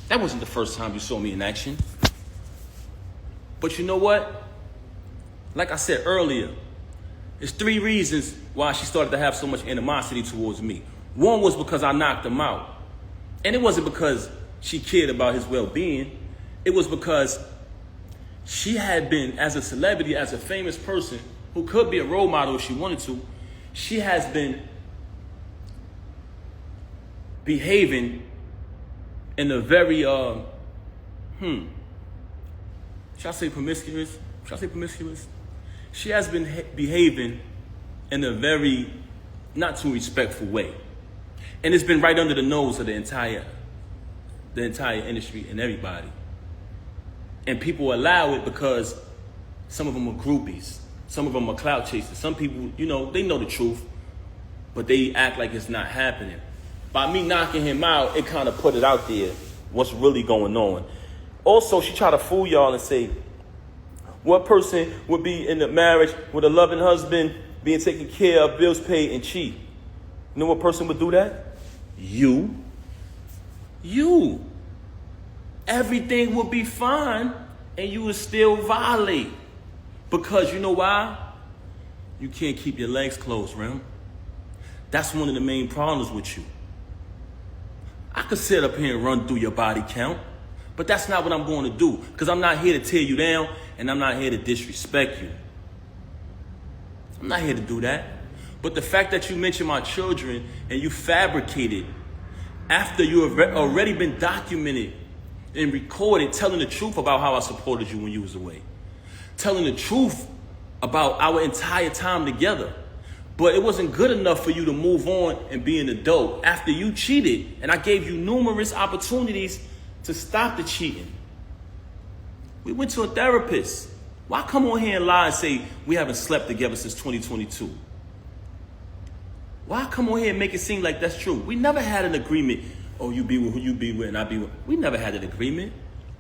That wasn't the first time you saw me in action. But you know what? Like I said earlier, there's 3 reasons why she started to have so much animosity towards me. One was because I knocked him out. And it wasn't because she cared about his well-being. It was because she had been, as a celebrity, as a famous person, who could be a role model if she wanted to, she has been behaving in a very, should I say promiscuous? Should I say promiscuous? She has been behaving in a very not too respectful way. And it's been right under the nose of the entire industry and everybody. And people allow it because some of them are groupies. Some of them are clout chasers. Some people, you know, they know the truth, but they act like it's not happening. By me knocking him out, it kind of put it out there, what's really going on. Also, she tried to fool y'all and say, what person would be in a marriage with a loving husband, being taken care of, bills paid, and cheat? You know what person would do that? You. You. Everything would be fine, and you would still violate. Because you know why? You can't keep your legs closed, Rem. That's one of the main problems with you. I could sit up here and run through your body count, but that's not what I'm going to do, because I'm not here to tear you down, and I'm not here to disrespect you. I'm not here to do that. But the fact that you mentioned my children and you fabricated after you have already been documented and recorded telling the truth about how I supported you when you was away. Telling the truth about our entire time together. But it wasn't good enough for you to move on and be an adult after you cheated. And I gave you numerous opportunities to stop the cheating. We went to a therapist. Why come on here and lie and say we haven't slept together since 2022? Why come on here and make it seem like that's true? We never had an agreement. Oh, you be with who you be with and I be with. We never had an agreement.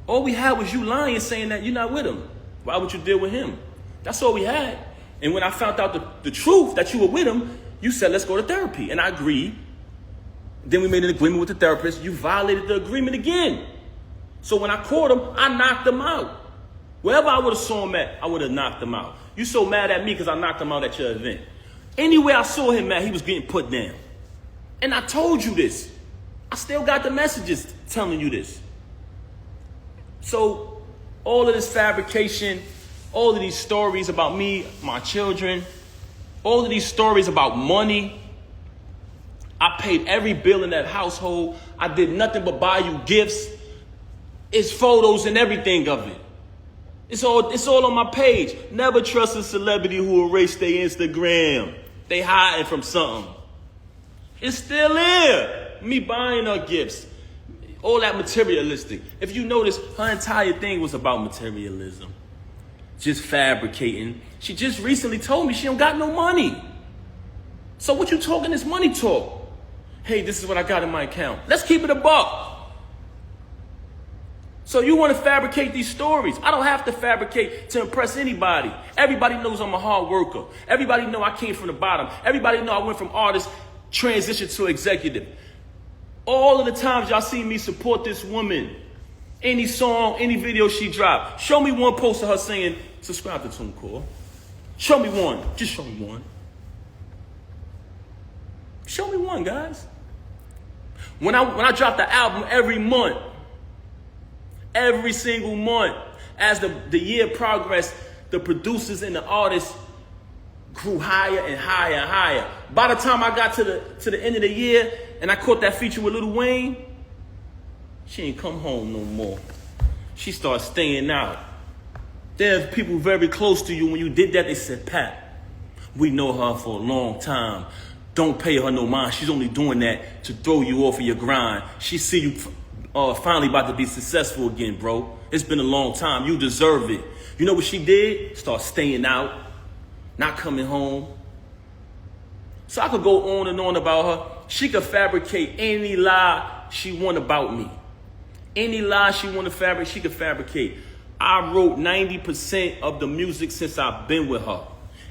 All we had was you lying, saying that you're not with him. Why would you deal with him? That's all we had. And when I found out the truth that you were with him, you said, let's go to therapy. And I agreed. Then we made an agreement with the therapist. You violated the agreement again. So when I caught him, I knocked him out. Wherever I would have saw him at, I would have knocked him out. You so mad at me because I knocked him out at your event. Anywhere I saw him at, he was getting put down. And I told you this. I still got the messages telling you this. So all of this fabrication, all of these stories about me, my children, all of these stories about money. I paid every bill in that household. I did nothing but buy you gifts. It's photos and everything of it. It's all on my page. Never trust a celebrity who erased their Instagram. They hiding from something. It's still there. Me buying her gifts. All that materialistic. If you notice, her entire thing was about materialism. Just fabricating. She just recently told me she don't got no money. So what you talking this money talk? Hey, this is what I got in my account. Let's keep it a buck. So you want to fabricate these stories. I don't have to fabricate to impress anybody. Everybody knows I'm a hard worker. Everybody know I came from the bottom. Everybody know I went from artist, transition to executive. All of the times y'all see me support this woman, any song, any video she dropped, show me one post of her saying, subscribe to TuneCore. Show me one. Just show me one. Show me one, guys. When I drop the album every month, every single month, as the year progressed, the producers and the artists grew higher and higher and higher. By the time I got to the end of the year and I caught that feature with Lil Wayne, she ain't come home no more. She started staying out. There's people very close to you. When you did that, they said, Pat, we know her for a long time. Don't pay her no mind. She's only doing that to throw you off of your grind. She see you finally about to be successful again, bro. It's been a long time. You deserve it. You know what she did? Start staying out, not coming home. So I could go on and on about her. She could fabricate any lie she want about me. Any lie she want to fabricate, she could fabricate. I wrote 90% of the music since I've been with her.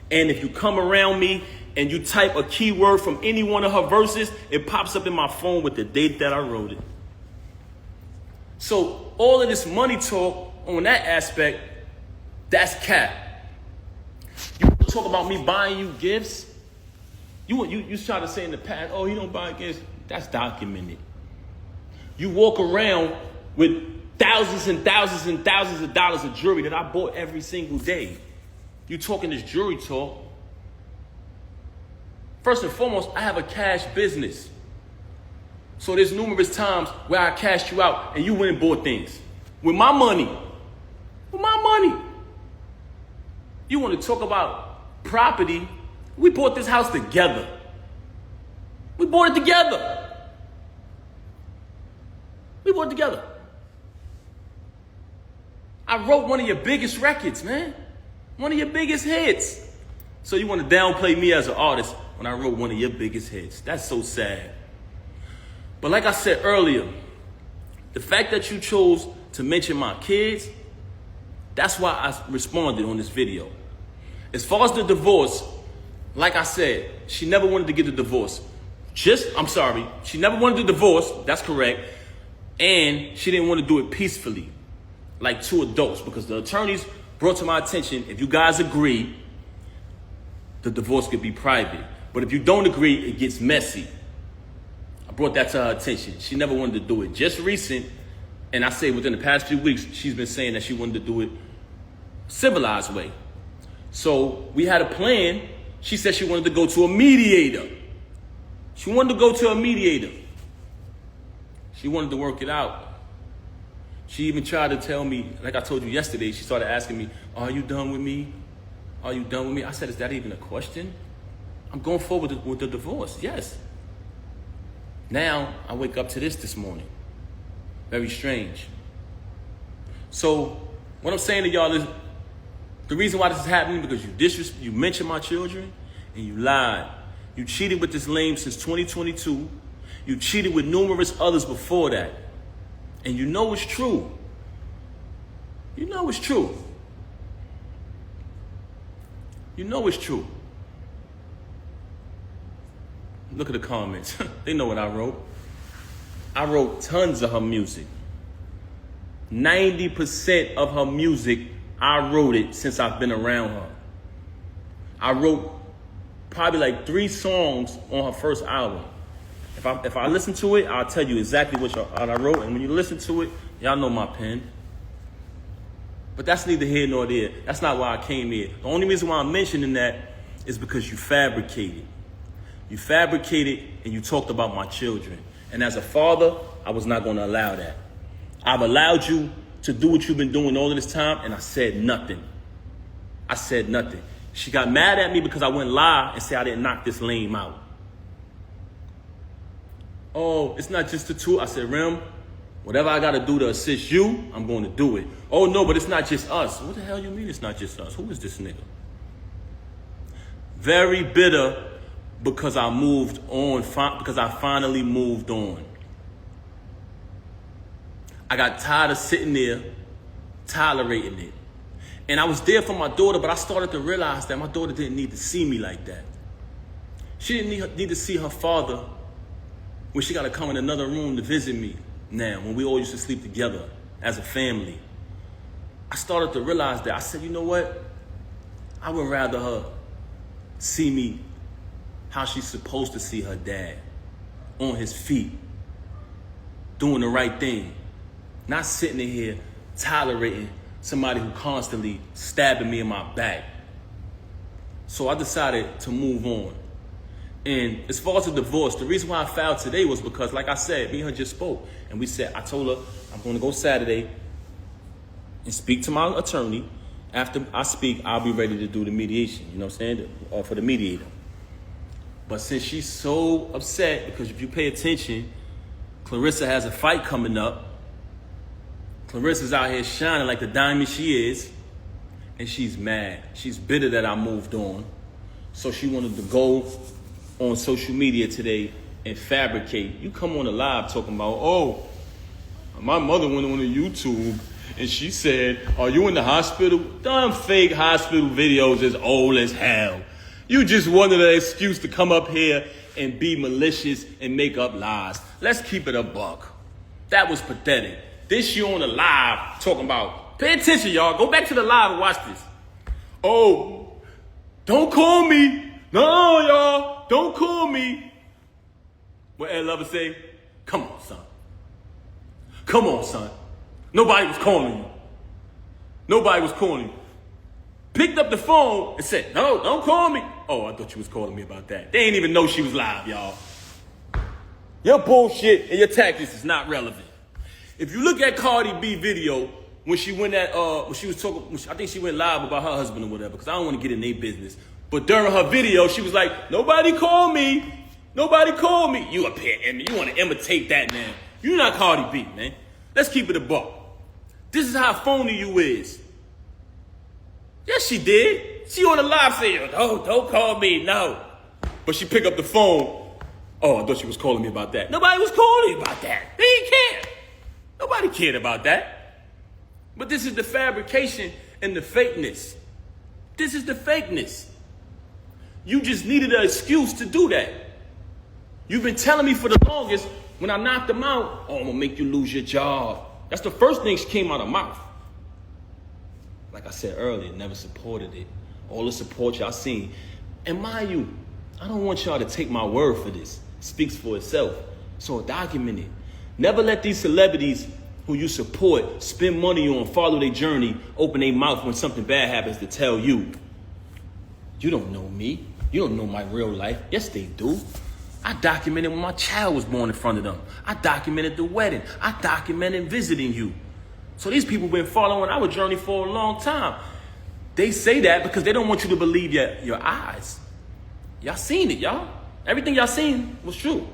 And if you come around me and you type a keyword from any one of her verses, it pops up in my phone with the date that I wrote it. So all of this money talk on that aspect, that's cap. You talk about me buying you gifts. You try to say in the past, oh, he don't buy gifts. That's documented. You walk around with thousands and thousands and thousands of dollars of jewelry that I bought every single day. You talking this jewelry talk. First and foremost, I have a cash business. So there's numerous times where I cashed you out and you went and bought things. With my money. With my money. You want to talk about property? We bought this house together. We bought it together. We bought it together. I wrote one of your biggest records, man. One of your biggest hits. So you want to downplay me as an artist when I wrote one of your biggest hits. That's so sad. But like I said earlier, the fact that you chose to mention my kids, that's why I responded on this video. As far as the divorce, like I said, she never wanted to get the divorce. She never wanted the divorce, that's correct. And she didn't want to do it peacefully, like two adults, because the attorneys brought to my attention, if you guys agree, the divorce could be private. But if you don't agree, it gets messy. I brought that to her attention. She never wanted to do it. Just recent, and I say within the past few weeks, she's been saying that she wanted to do it civilized way. So we had a plan. She said she wanted to go to a mediator. She wanted to go to a mediator. She wanted to work it out. She even tried to tell me, like I told you yesterday, she started asking me, are you done with me? Are you done with me? I said, is that even a question? I'm going forward with the divorce, yes. Now, I wake up to this morning. Very strange. So, what I'm saying to y'all is, the reason why this is happening because you mentioned my children and you lied. You cheated with this lame since 2022. You cheated with numerous others before that. And you know it's true. You know it's true. You know it's true. Look at the comments. They know what I wrote. I wrote tons of her music. 90% of her music I wrote it since I've been around her. I wrote probably like 3 songs on her first album. If I listen to it, I'll tell you exactly what I wrote. And when you listen to it, y'all know my pen. But that's neither here nor there. That's not why I came here. The only reason why I'm mentioning that is because you fabricated. You fabricated and you talked about my children. And as a father, I was not going to allow that. I've allowed you to do what you've been doing all of this time, and I said nothing. I said nothing. She got mad at me because I went live and said I didn't knock this lame out. Oh, it's not just the two. I said, Rem, whatever I got to do to assist you, I'm going to do it. Oh, no, but it's not just us. What the hell you mean it's not just us? Who is this nigga? Very bitter because I moved on, because I finally moved on. I got tired of sitting there tolerating it. And I was there for my daughter, but I started to realize that my daughter didn't need to see me like that. She didn't need to see her father when she got to come in another room to visit me now, when we all used to sleep together as a family. I started to realize that. I said, you know what? I would rather her see me how she's supposed to see her dad, on his feet, doing the right thing, not sitting in here tolerating somebody who constantly stabbing me in my back. So I decided to move on. And as far as the divorce, the reason why I filed today was because, like I said, me and her just spoke. And I told her, I'm going to go Saturday and speak to my attorney. After I speak, I'll be ready to do the mediation, you know what I'm saying, for the mediator. But since she's so upset, because if you pay attention, Claressa has a fight coming up. Claressa's out here shining like the diamond she is, and she's mad. She's bitter that I moved on. So she wanted to go on social media today and fabricate. You come on the live talking about, oh, my mother went on the YouTube and she said, are you in the hospital? Dumb fake hospital videos is old as hell. You just wanted an excuse to come up here and be malicious and make up lies. Let's keep it a buck. That was pathetic. This you on the live talking about, pay attention, y'all. Go back to the live and watch this. Oh, don't call me. No, y'all, don't call me. What Ed Lover say? Come on, son. Come on, son. Nobody was calling you. Nobody was calling you. Picked up the phone and said, no, don't call me. Oh, I thought you was calling me about that. They ain't even know she was live, y'all. Your bullshit and your tactics is not relevant. If you look at Cardi B video, when she went when she was talking, I think she went live about her husband or whatever, because I don't want to get in their business. But during her video, she was like, nobody call me. Nobody call me. You up here, Emmy. You want to imitate that, man. You're not Cardi B, man. Let's keep it a buck. This is how phony you is. Yes, she did. She on the live saying, oh, don't call me, no. But she picked up the phone. Oh, I thought she was calling me about that. Nobody was calling you about that. They didn't care. Nobody cared about that. But this is the fabrication and the fakeness. This is the fakeness. You just needed an excuse to do that. You've been telling me for the longest, when I knocked them out, oh, I'm going to make you lose your job. That's the first thing she came out of her mouth. Like I said earlier, never supported it. All the support y'all seen. And mind you, I don't want y'all to take my word for this. It speaks for itself. So document it. Never let these celebrities who you support spend money on, follow their journey, open their mouth when something bad happens to tell you. You don't know me. You don't know my real life. Yes, they do. I documented when my child was born in front of them. I documented the wedding. I documented visiting you. So these people been following our journey for a long time. They say that because they don't want you to believe your eyes. Y'all seen it, y'all. Everything y'all seen was true.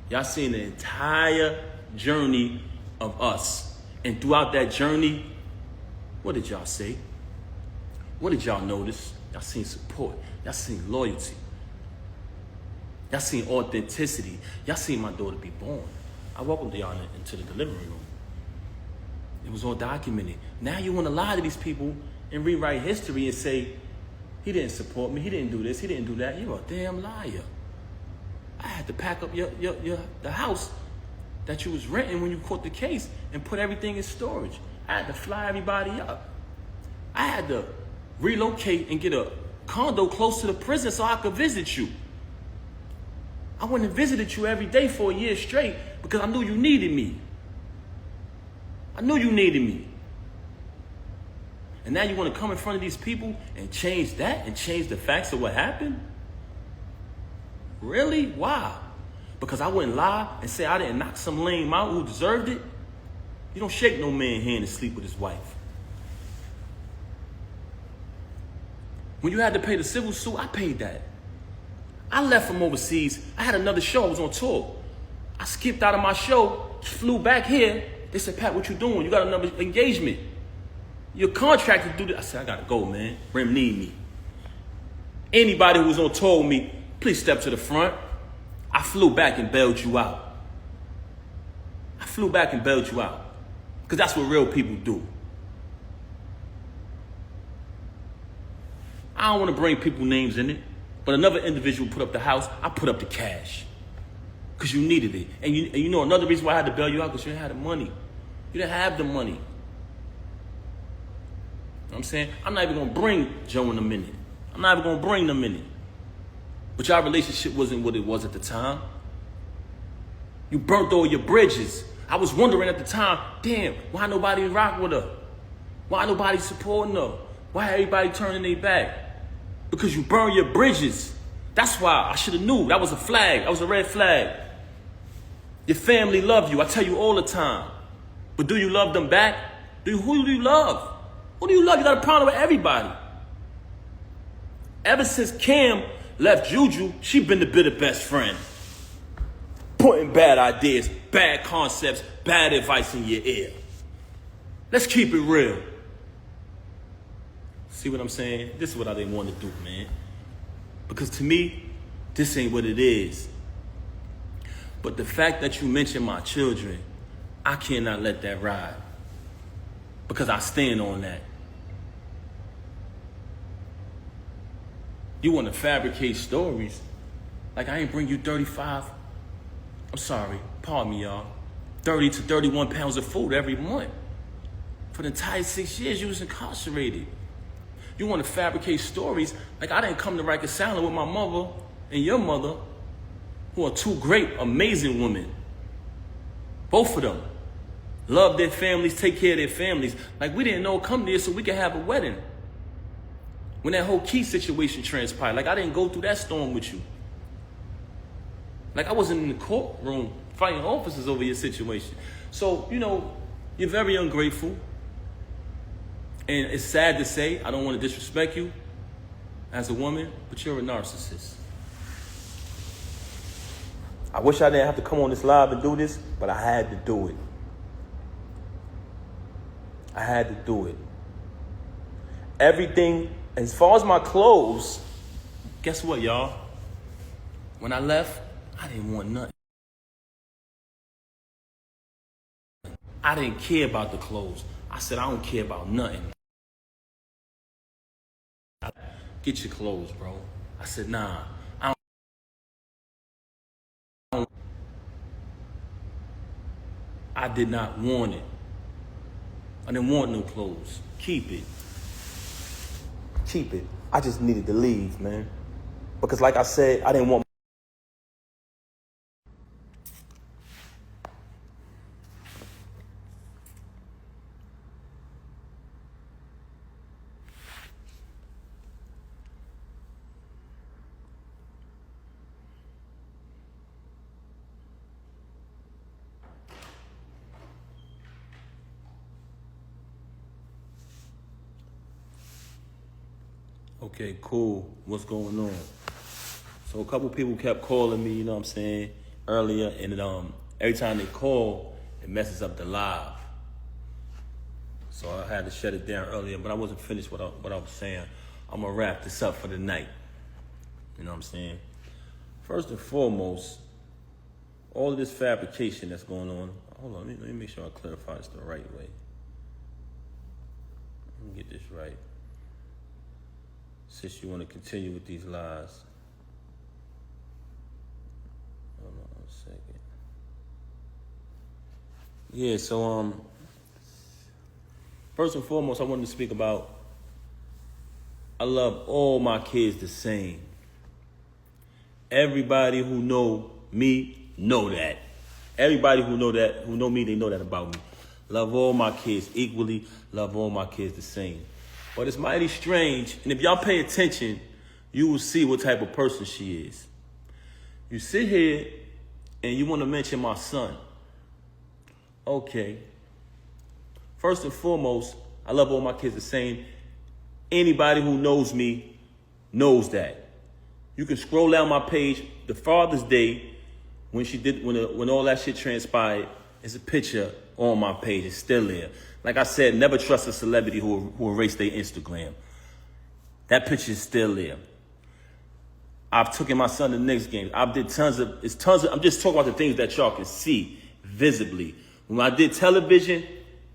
Y'all seen the entire journey of us. And throughout that journey, what did y'all say? What did y'all notice? Y'all seen support. Y'all seen loyalty. Y'all seen authenticity. Y'all seen my daughter be born. I welcomed y'all into the delivery room. It was all documented. Now you want to lie to these people and rewrite history and say, he didn't support me, he didn't do this, he didn't do that. You're a damn liar. I had to pack up the house that you was renting when you caught the case and put everything in storage. I had to fly everybody up. I had to relocate and get a condo close to the prison so I could visit you. I went and visited you every day for a year straight because I knew you needed me. I knew you needed me. And now you want to come in front of these people and change that and change the facts of what happened? Really? Why? Because I wouldn't lie and say I didn't knock some lame out who deserved it? You don't shake no man's hand and sleep with his wife. When you had to pay the civil suit, I paid that. I left from overseas. I had another show. I was on tour. I skipped out of my show, flew back here. They said, Pat, what you doing? You got another engagement. You're contracted to do this. I said, I gotta go, man. Remy need me. Anybody who was on tour with me, please step to the front. I flew back and bailed you out. I flew back and bailed you out. Because that's what real people do. I don't want to bring people names in it, but another individual put up the house, I put up the cash. Because you needed it. And you know another reason why I had to bail you out, because you didn't have the money. You didn't have the money. You know what I'm saying? I'm not even going to bring Joe in a minute. I'm not even going to bring them in it. But your relationship wasn't what it was at the time. You burnt all your bridges. I was wondering at the time, damn, why nobody rock with her? Why nobody supporting her? Why everybody turning their back? Because you burned your bridges. That's why I should have knew. That was a flag. That was a red flag. Your family love you. I tell you all the time. But do you love them back? Who do you love? Who do you love? You got a problem with everybody. Ever since Cam left Juju, she been the bitter best friend. Putting bad ideas, bad concepts, bad advice in your ear. Let's keep it real. See what I'm saying? This is what I didn't want to do, man. Because to me, this ain't what it is. But the fact that you mentioned my children, I cannot let that ride. Because I stand on that. You want to fabricate stories. Like I ain't bring you 35, I'm sorry, pardon me, y'all, 30 to 31 pounds of food every month. For the entire 6 years you was incarcerated. You want to fabricate stories like I didn't come to Rikers Island with my mother and your mother, who are two great, amazing women. Both of them love their families, take care of their families. Like we didn't know come there so we could have a wedding. When that whole Key situation transpired, like I didn't go through that storm with you. Like I wasn't in the courtroom fighting officers over your situation. So, you know, you're very ungrateful. And it's sad to say, I don't want to disrespect you as a woman, but you're a narcissist. I wish I didn't have to come on this live and do this, but I had to do it. I had to do it. Everything, as far as my clothes, guess what, y'all? When I left, I didn't want nothing. I didn't care about the clothes. I said, I don't care about nothing. Get your clothes, bro. I said, nah, I did not want it. I didn't want no clothes. Keep it. Keep it. I just needed to leave, man. Because like I said, I didn't want Okay, cool. What's going on? So a couple people kept calling me, you know what I'm saying, earlier, and every time they call, it messes up the live. So I had to shut it down earlier, but I wasn't finished what I was saying. I'm gonna wrap this up for the night. You know what I'm saying? First and foremost, all of this fabrication that's going on. Hold on, let me make sure I clarify this the right way. Let me get this right. Since you want to continue with these lies. Hold on a second. Yeah, so first and foremost, I wanted to speak about I love all my kids the same. Everybody who know me know that. Everybody who know me, they know that about me. Love all my kids equally, love all my kids the same. But it's mighty strange, and if y'all pay attention, you will see what type of person she is. You sit here and you want to mention my son. Okay. First and foremost, I love all my kids the same. Anybody who knows me knows that. You can scroll down my page. The Father's Day, when all that shit transpired, it's a picture on my page. It's still there. Like I said, never trust a celebrity who erased their Instagram. That picture is still there. I've taken my son to the Knicks game. I'm just talking about the things that y'all can see visibly. When I did television,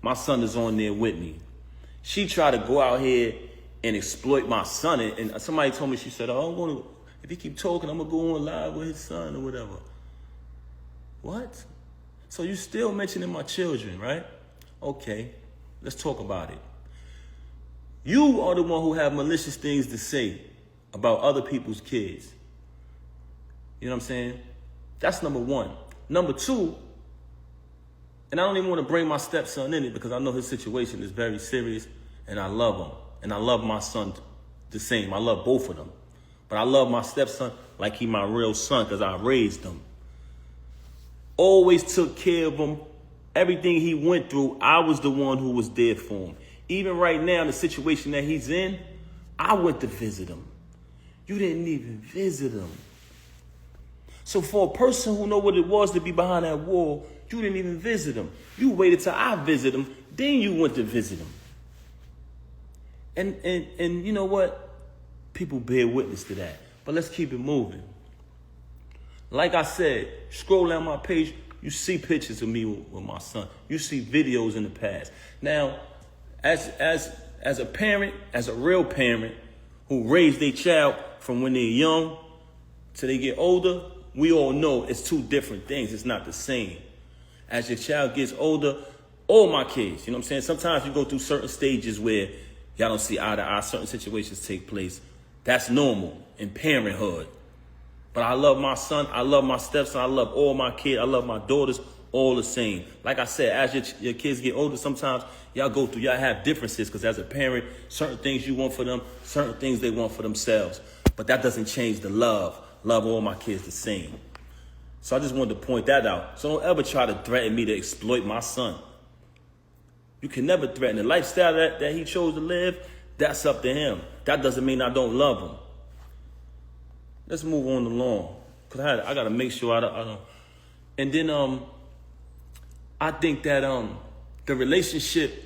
my son is on there with me. She tried to go out here and exploit my son. And somebody told me, she said, oh, if he keep talking, I'm going to go on live with his son or whatever. What? So you still mentioning my children, right? Okay, let's talk about it. You are the one who have malicious things to say about other people's kids. You know what I'm saying? That's number one. Number two, and I don't even want to bring my stepson in it because I know his situation is very serious and I love him. And I love my son the same. I love both of them. But I love my stepson like he my real son because I raised him. Always took care of him. Everything he went through, I was the one who was there for him. Even right now, the situation that he's in, I went to visit him. You didn't even visit him. So for a person who know what it was to be behind that wall, you didn't even visit him. You waited till I visit him, then you went to visit him. And you know what? People bear witness to that. But let's keep it moving. Like I said, scroll down my page, you see pictures of me with my son. You see videos in the past. Now, as a parent, as a real parent who raised their child from when they're young till they get older, we all know it's two different things. It's not the same. As your child gets older, all my kids, you know what I'm saying? Sometimes you go through certain stages where y'all don't see eye to eye, certain situations take place. That's normal in parenthood. But I love my son, I love my stepson, I love all my kids, I love my daughters, all the same. Like I said, as your kids get older, sometimes y'all have differences because as a parent, certain things you want for them, certain things they want for themselves. But that doesn't change the love. Love all my kids the same. So I just wanted to point that out. So don't ever try to threaten me to exploit my son. You can never threaten the lifestyle that he chose to live. That's up to him. That doesn't mean I don't love him. Let's move on along. Because I got to make sure I don't. And then I think that the relationship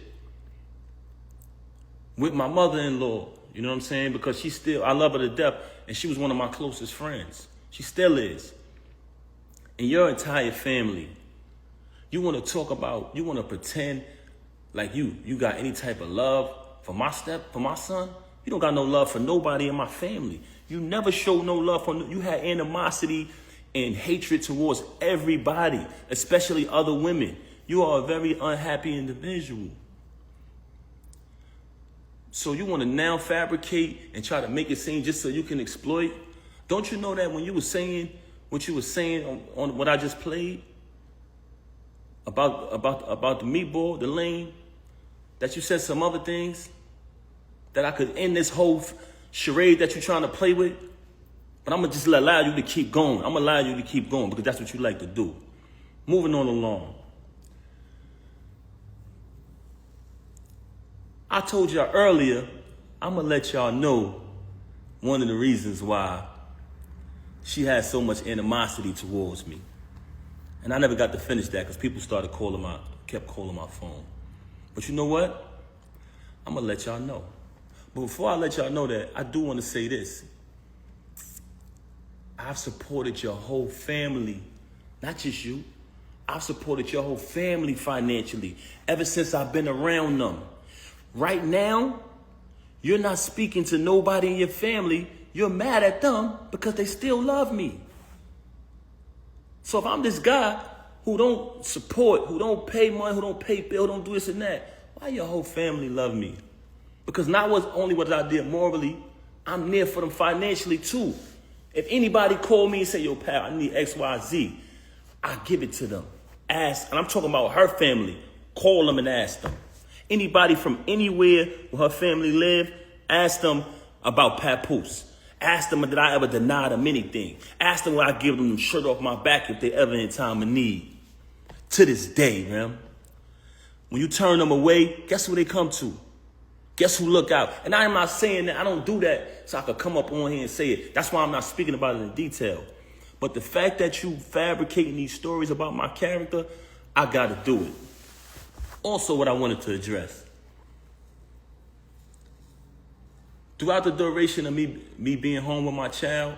with my mother-in-law, you know what I'm saying? Because I love her to death. And she was one of my closest friends. She still is. And your entire family, you want to pretend like you got any type of love for my son? You don't got no love for nobody in my family. You never showed no love you had animosity and hatred towards everybody, especially other women. You are a very unhappy individual. So you want to now fabricate and try to make it seem just so you can exploit? Don't you know that when you were saying what you were saying on what I just played about the meatball, the lane, that you said some other things that I could end this whole charade that you're trying to play with? But I'm going to just allow you to keep going. I'm going to allow you to keep going because that's what you like to do. Moving on along. I told y'all earlier, I'm going to let y'all know one of the reasons why she had so much animosity towards me. And I never got to finish that because people kept calling my phone. But you know what? I'm going to let y'all know. But before I let y'all know that, I do want to say this. I've supported your whole family, not just you. I've supported your whole family financially ever since I've been around them. Right now, you're not speaking to nobody in your family. You're mad at them because they still love me. So if I'm this guy who don't support, who don't pay money, who don't pay bills, don't do this and that, why your whole family love me? Because not only was I there morally, I'm there for them financially too. If anybody call me and say, yo, pal, I need X, Y, Z, I give it to them. Ask, and I'm talking about her family. Call them and ask them. Anybody from anywhere where her family live, ask them about Papoose. Ask them, did I ever deny them anything? Ask them, will I give them the shirt off my back if they ever in time of need? To this day, man. When you turn them away, guess who they come to? Guess who look out? And I'm not saying that, I don't do that so I could come up on here and say it. That's why I'm not speaking about it in detail. But the fact that you fabricating these stories about my character, I gotta do it. Also, what I wanted to address. Throughout the duration of me being home with my child,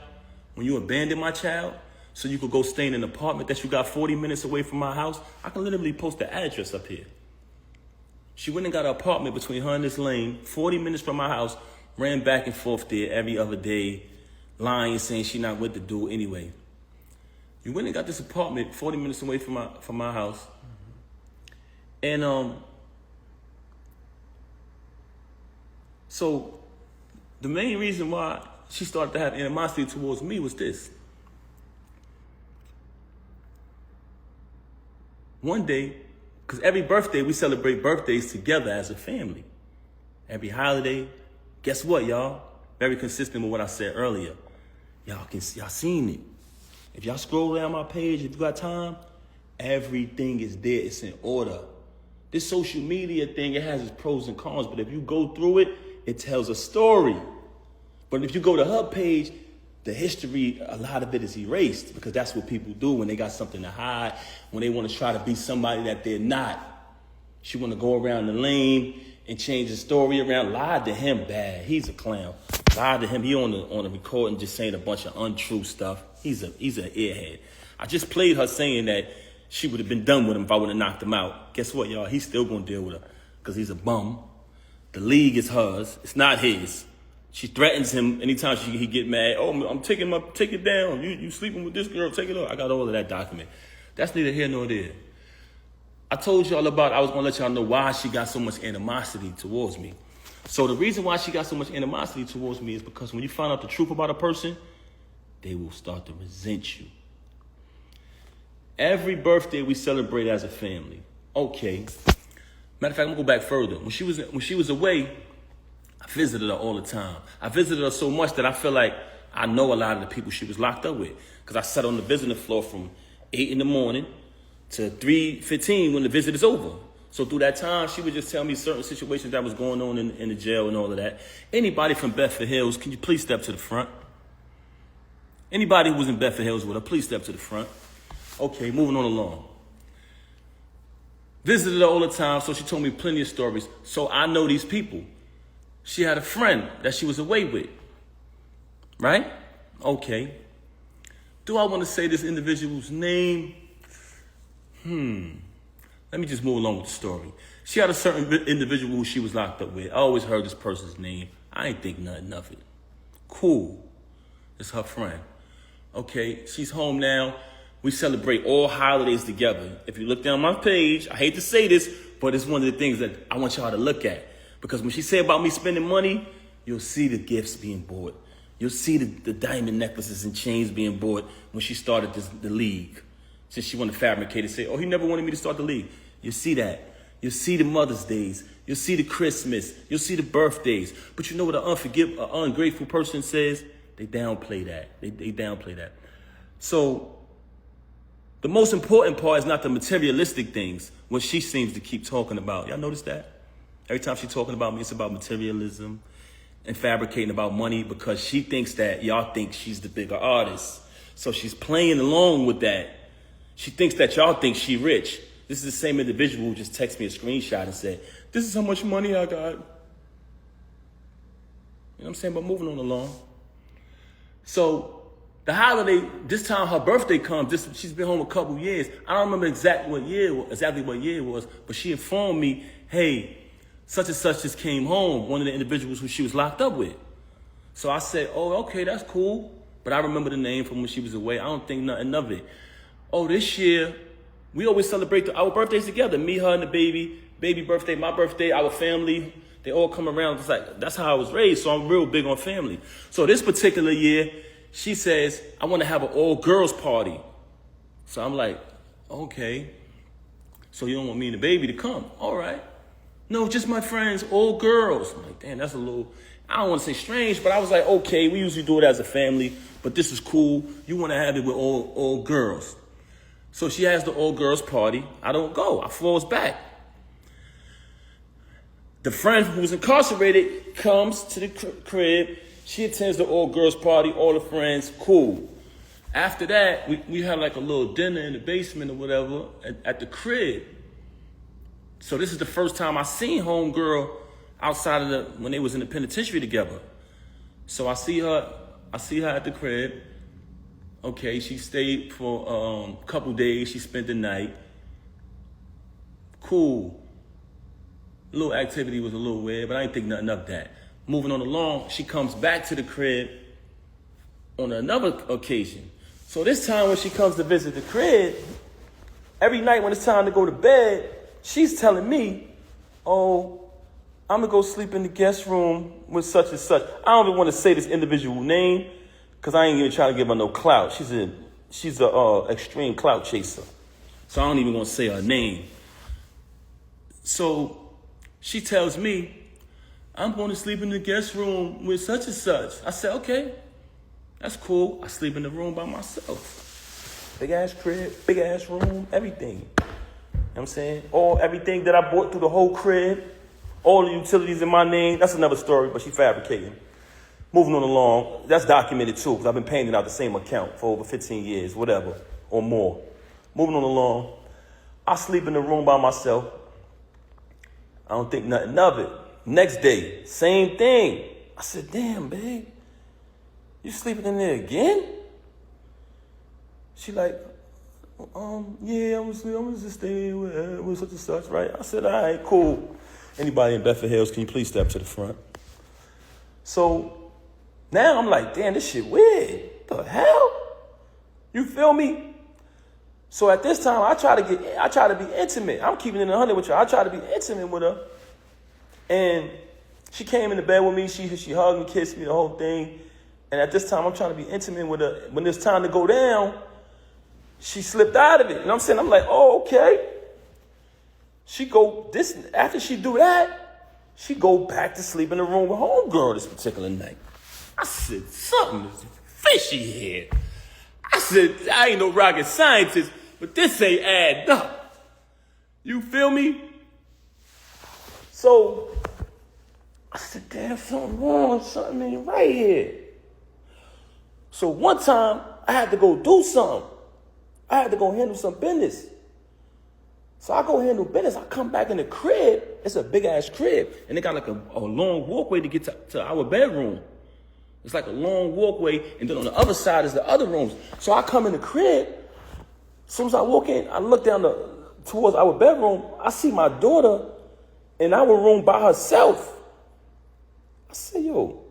when you abandoned my child, so you could go stay in an apartment that you got 40 minutes away from my house, I can literally post the address up here. She went and got an apartment between her and this lane, 40 minutes from my house, ran back and forth there every other day, lying, saying she not with the dude anyway. You went and got this apartment 40 minutes away from my house. And so the main reason why she started to have animosity towards me was this. One day, because every birthday, we celebrate birthdays together as a family. Every holiday, guess what, y'all? Very consistent with what I said earlier. Y'all seen it. If y'all scroll down my page, if you got time, everything is there. It's in order. This social media thing, it has its pros and cons, but if you go through it, it tells a story. But if you go to her page, the history, a lot of it is erased because that's what people do when they got something to hide, when they want to try to be somebody that they're not. She want to go around the lane and change the story around. Lied to him bad. He's a clown. Lied to him. He on the recording just saying a bunch of untrue stuff. He's an airhead. I just played her saying that she would have been done with him if I would have knocked him out. Guess what, y'all? He's still going to deal with her because he's a bum. The league is hers. It's not his. She threatens him anytime he get mad. Oh, I'm taking my ticket down. You sleeping with this girl, take it off. I got all of that document. That's neither here nor there. I told y'all I was going to let y'all know why she got so much animosity towards me. So the reason why she got so much animosity towards me is because when you find out the truth about a person, they will start to resent you. Every birthday we celebrate as a family. Okay. Matter of fact, I'm going to go back further. When she was away, I visited her all the time. I visited her so much that I feel like I know a lot of the people she was locked up with. Because I sat on the visiting floor from 8 in the morning to 3:15 when the visit is over. So through that time, she would just tell me certain situations that was going on in the jail and all of that. Anybody from Bedford Hills, can you please step to the front? Anybody who was in Bedford Hills with her, please step to the front. Okay, moving on along. Visited her all the time, so she told me plenty of stories. So I know these people. She had a friend that she was away with, right? Okay. Do I want to say this individual's name? Let me just move along with the story. She had a certain individual who she was locked up with. I always heard this person's name. I ain't think nothing of it. Cool. It's her friend. Okay, she's home now. We celebrate all holidays together. If you look down my page, I hate to say this, but it's one of the things that I want y'all to look at. Because when she said about me spending money, you'll see the gifts being bought. You'll see the diamond necklaces and chains being bought when she started the league. Since she wanted to fabricate and say, oh, he never wanted me to start the league. You'll see that. You'll see the Mother's Days. You'll see the Christmas. You'll see the birthdays. But you know what an ungrateful person says? They downplay that. They downplay that. So the most important part is not the materialistic things, what she seems to keep talking about. Y'all notice that? Every time she's talking about me, it's about materialism and fabricating about money because she thinks that y'all think she's the bigger artist. So she's playing along with that. She thinks that y'all think she rich. This is the same individual who just texted me a screenshot and said, this is how much money I got. You know what I'm saying? But moving on along. So the holiday, this time her birthday comes. She's been home a couple years. I don't remember exactly what year it was, but she informed me, hey, such and such just came home, one of the individuals who she was locked up with. So I said, oh, okay, that's cool. But I remember the name from when she was away. I don't think nothing of it. Oh, this year, we always celebrate our birthdays together. Me, her, and the baby. Baby birthday, my birthday, our family They all come around. It's like, that's how I was raised. So I'm real big on family. So this particular year, she says, I want to have an all-girls party. So I'm like, okay. So you don't want me and the baby to come? All right. No, just my friends, all girls. I'm like, damn, that's a little, I don't want to say strange, but I was like, okay, we usually do it as a family, but this is cool. You want to have it with all girls. So she has the all girls party. I don't go. I falls back. The friend who's incarcerated comes to the crib. She attends the all girls party, all the friends, cool. After that, we had like a little dinner in the basement or whatever at the crib. So this is the first time I seen homegirl outside of when they was in the penitentiary together. So I see her at the crib. Okay, she stayed for a couple days. She spent the night. Cool. A little activity was a little weird, but I didn't think nothing of that. Moving on along, she comes back to the crib on another occasion. So this time when she comes to visit the crib, every night when it's time to go to bed, she's telling me, oh, I'm going to go sleep in the guest room with such and such. I don't even want to say this individual name because I ain't even trying to give her no clout. She's a extreme clout chaser. So I don't even want to say her name. So she tells me, I'm going to sleep in the guest room with such and such. I said, okay, that's cool. I sleep in the room by myself. Big ass crib, big ass room, everything. You know what I'm saying? Everything that I bought through the whole crib, all the utilities in my name. That's another story, but she fabricating. Moving on along, that's documented too, because I've been paying it out the same account for over 15 years, whatever, or more. Moving on along, I sleep in the room by myself. I don't think nothing of it. Next day, same thing. I said, damn, babe, you sleeping in there again? She like, yeah, I'm just staying with such and such, right? I said, all right, cool. Anybody in Bedford Hills, can you please step to the front? So now I'm like, damn, this shit weird. The hell? You feel me? So at this time, I try to be intimate. I'm keeping it 100 with you. I try to be intimate with her. And she came in the bed with me. She hugged me, kissed me, the whole thing. And at this time, I'm trying to be intimate with her. When it's time to go down, she slipped out of it. You know what I'm saying? I'm like, oh, okay. After she do that, she go back to sleep in the room with homegirl this particular night. I said, something is fishy here. I said, I ain't no rocket scientist, but this ain't adding up. You feel me? So I said, damn, something wrong, something ain't right here. So one time I had to go do something. I had to go handle some business. So I go handle business. I come back in the crib. It's a big ass crib. And they got like a long walkway to get to our bedroom. It's like a long walkway. And then on the other side is the other rooms. So I come in the crib. As soon as I walk in, I look down towards our bedroom. I see my daughter in our room by herself. I said, yo,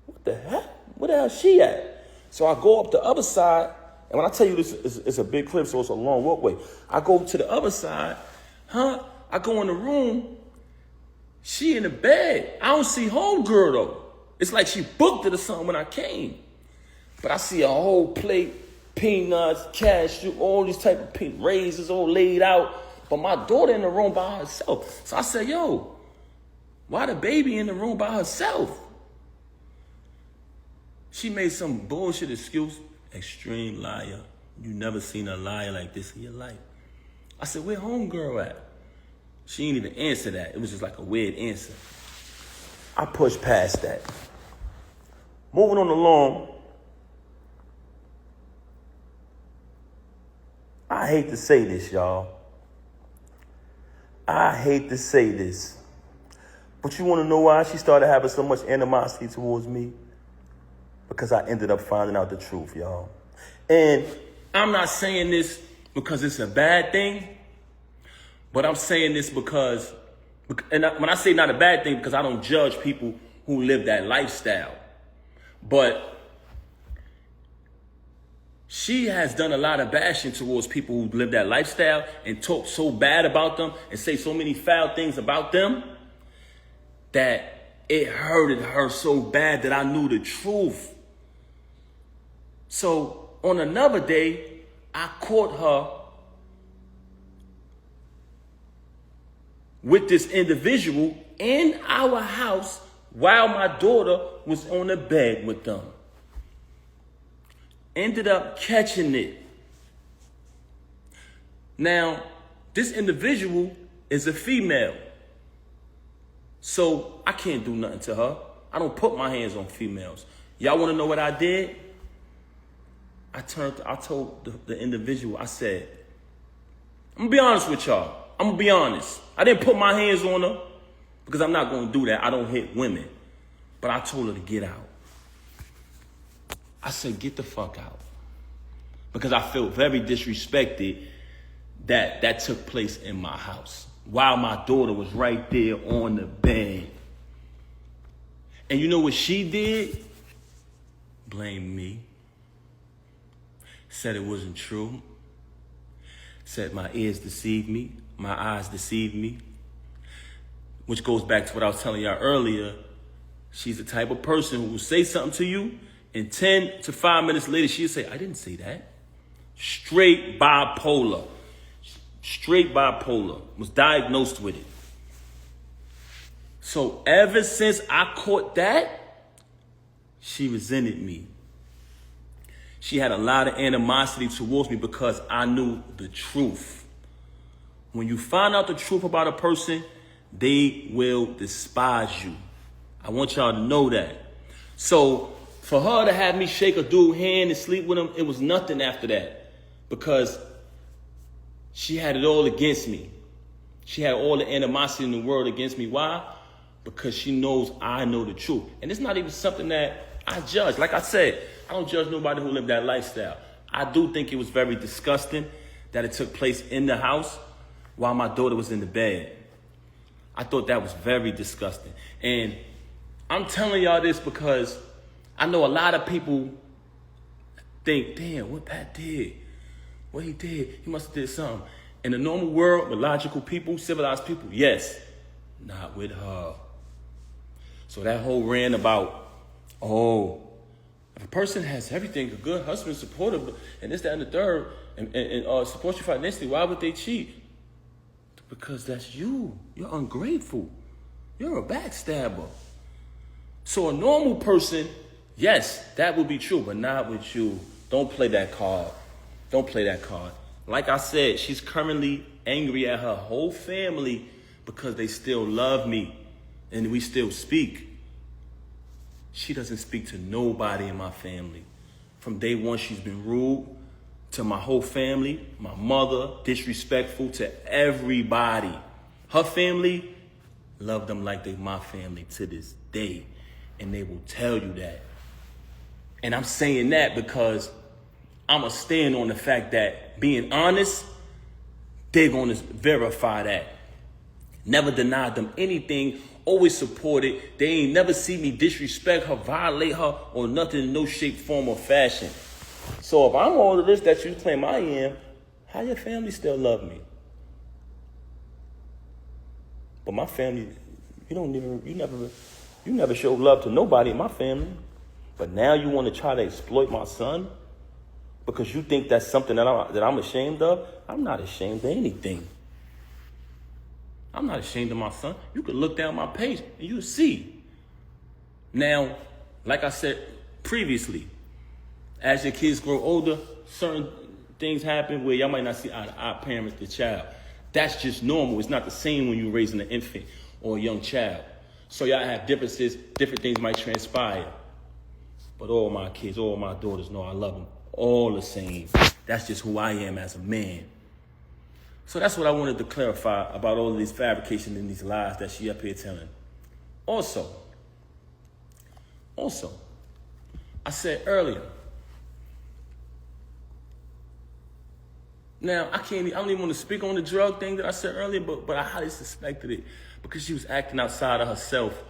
what the heck? Where the hell is she at? So I go up the other side. And when I tell you this, it's a big crib, so it's a long walkway. I go to the other side. I go in the room. She in the bed. I don't see homegirl, though. It's like she booked it or something when I came. But I see a whole plate, peanuts, cashew, all these type of raisins all laid out. But my daughter in the room by herself. So I said, yo, why the baby in the room by herself? She made some bullshit excuse. Extreme liar. You never seen a liar like this in your life. I said, where homegirl at? She didn't even answer that. It was just like a weird answer. I pushed past that. Moving on along. I hate to say this, y'all. I hate to say this. But you want to know why she started having so much animosity towards me? Because I ended up finding out the truth, y'all. And I'm not saying this because it's a bad thing, but I'm saying this because, when I say not a bad thing, because I don't judge people who live that lifestyle. But she has done a lot of bashing towards people who live that lifestyle and talk so bad about them and say so many foul things about them that it hurted her so bad that I knew the truth. So on another day, I caught her with this individual in our house while my daughter was on the bed with them. Ended up catching it. Now, this individual is a female. So I can't do nothing to her. I don't put my hands on females. Y'all want to know what I did? I told the individual, I said, I'm going to be honest with y'all. I'm going to be honest. I didn't put my hands on her because I'm not going to do that. I don't hit women. But I told her to get out. I said, get the fuck out. Because I felt very disrespected that took place in my house while my daughter was right there on the bed. And you know what she did? Blamed me. Said it wasn't true. Said my ears deceived me. My eyes deceived me. Which goes back to what I was telling y'all earlier. She's the type of person who will say something to you, and 10 to 5 minutes later, she'll say, I didn't say that. Straight bipolar. Straight bipolar. Was diagnosed with it. So ever since I caught that, she resented me. She had a lot of animosity towards me because I knew the truth. When you find out the truth about a person, they will despise you. I want y'all to know that. So for her to have me shake a dude's hand and sleep with him, it was nothing after that. Because she had it all against me. She had all the animosity in the world against me. Why? Because she knows I know the truth. And it's not even something that I judge. Like I said, I don't judge nobody who lived that lifestyle. I do think it was very disgusting that it took place in the house while my daughter was in the bed. I thought that was very disgusting. And I'm telling y'all this because I know a lot of people think, damn, what Pat did, what he did, he must have did something. In the normal world, with logical people, civilized people, yes, not with her. So that whole rant about, oh, if a person has everything, a good husband, supportive, and this, that, and the third, and supports you financially, why would they cheat? Because that's you. You're ungrateful. You're a backstabber. So a normal person, yes, that would be true, but not with you. Don't play that card. Don't play that card. Like I said, she's currently angry at her whole family because they still love me and we still speak. She doesn't speak to nobody in my family. From day one, she's been rude to my whole family, my mother, disrespectful to everybody. Her family, love them like they my family to this day. And they will tell you that. And I'm saying that because I'm going to stand on the fact that being honest, they're going to verify that. Never denied them anything, always supported. They ain't never see me disrespect her, violate her, or nothing in no shape, form, or fashion. So if I'm all of this that you claim I am, how your family still love me? But my family, you never show love to nobody in my family. But now you want to try to exploit my son because you think that's something that I'm ashamed of? I'm not ashamed of anything. I'm not ashamed of my son. You can look down my page and you'll see. Now, like I said previously, as your kids grow older, certain things happen where y'all might not see eye to eye parents the child. That's just normal. It's not the same when you're raising an infant or a young child. So y'all have differences, different things might transpire. But all my kids, all my daughters know I love them all the same. That's just who I am as a man. So that's what I wanted to clarify about all of these fabrications and these lies that she up here telling. Also, I said earlier, now I don't even want to speak on the drug thing that I said earlier, but I highly suspected it because she was acting outside of herself,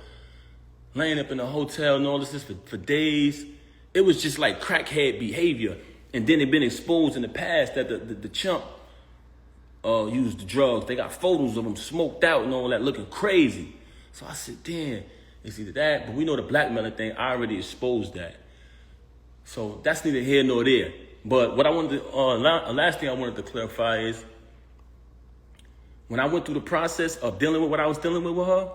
laying up in a hotel and all this for days. It was just like crackhead behavior. And then it been exposed in the past that the chump used the drugs. They got photos of him smoked out and all that, looking crazy. So I said, damn, it's either that, but we know the blackmailing thing, I already exposed that. So that's neither here nor there. But what I wanted to, last thing I wanted to clarify is, when I went through the process of dealing with what I was dealing with her,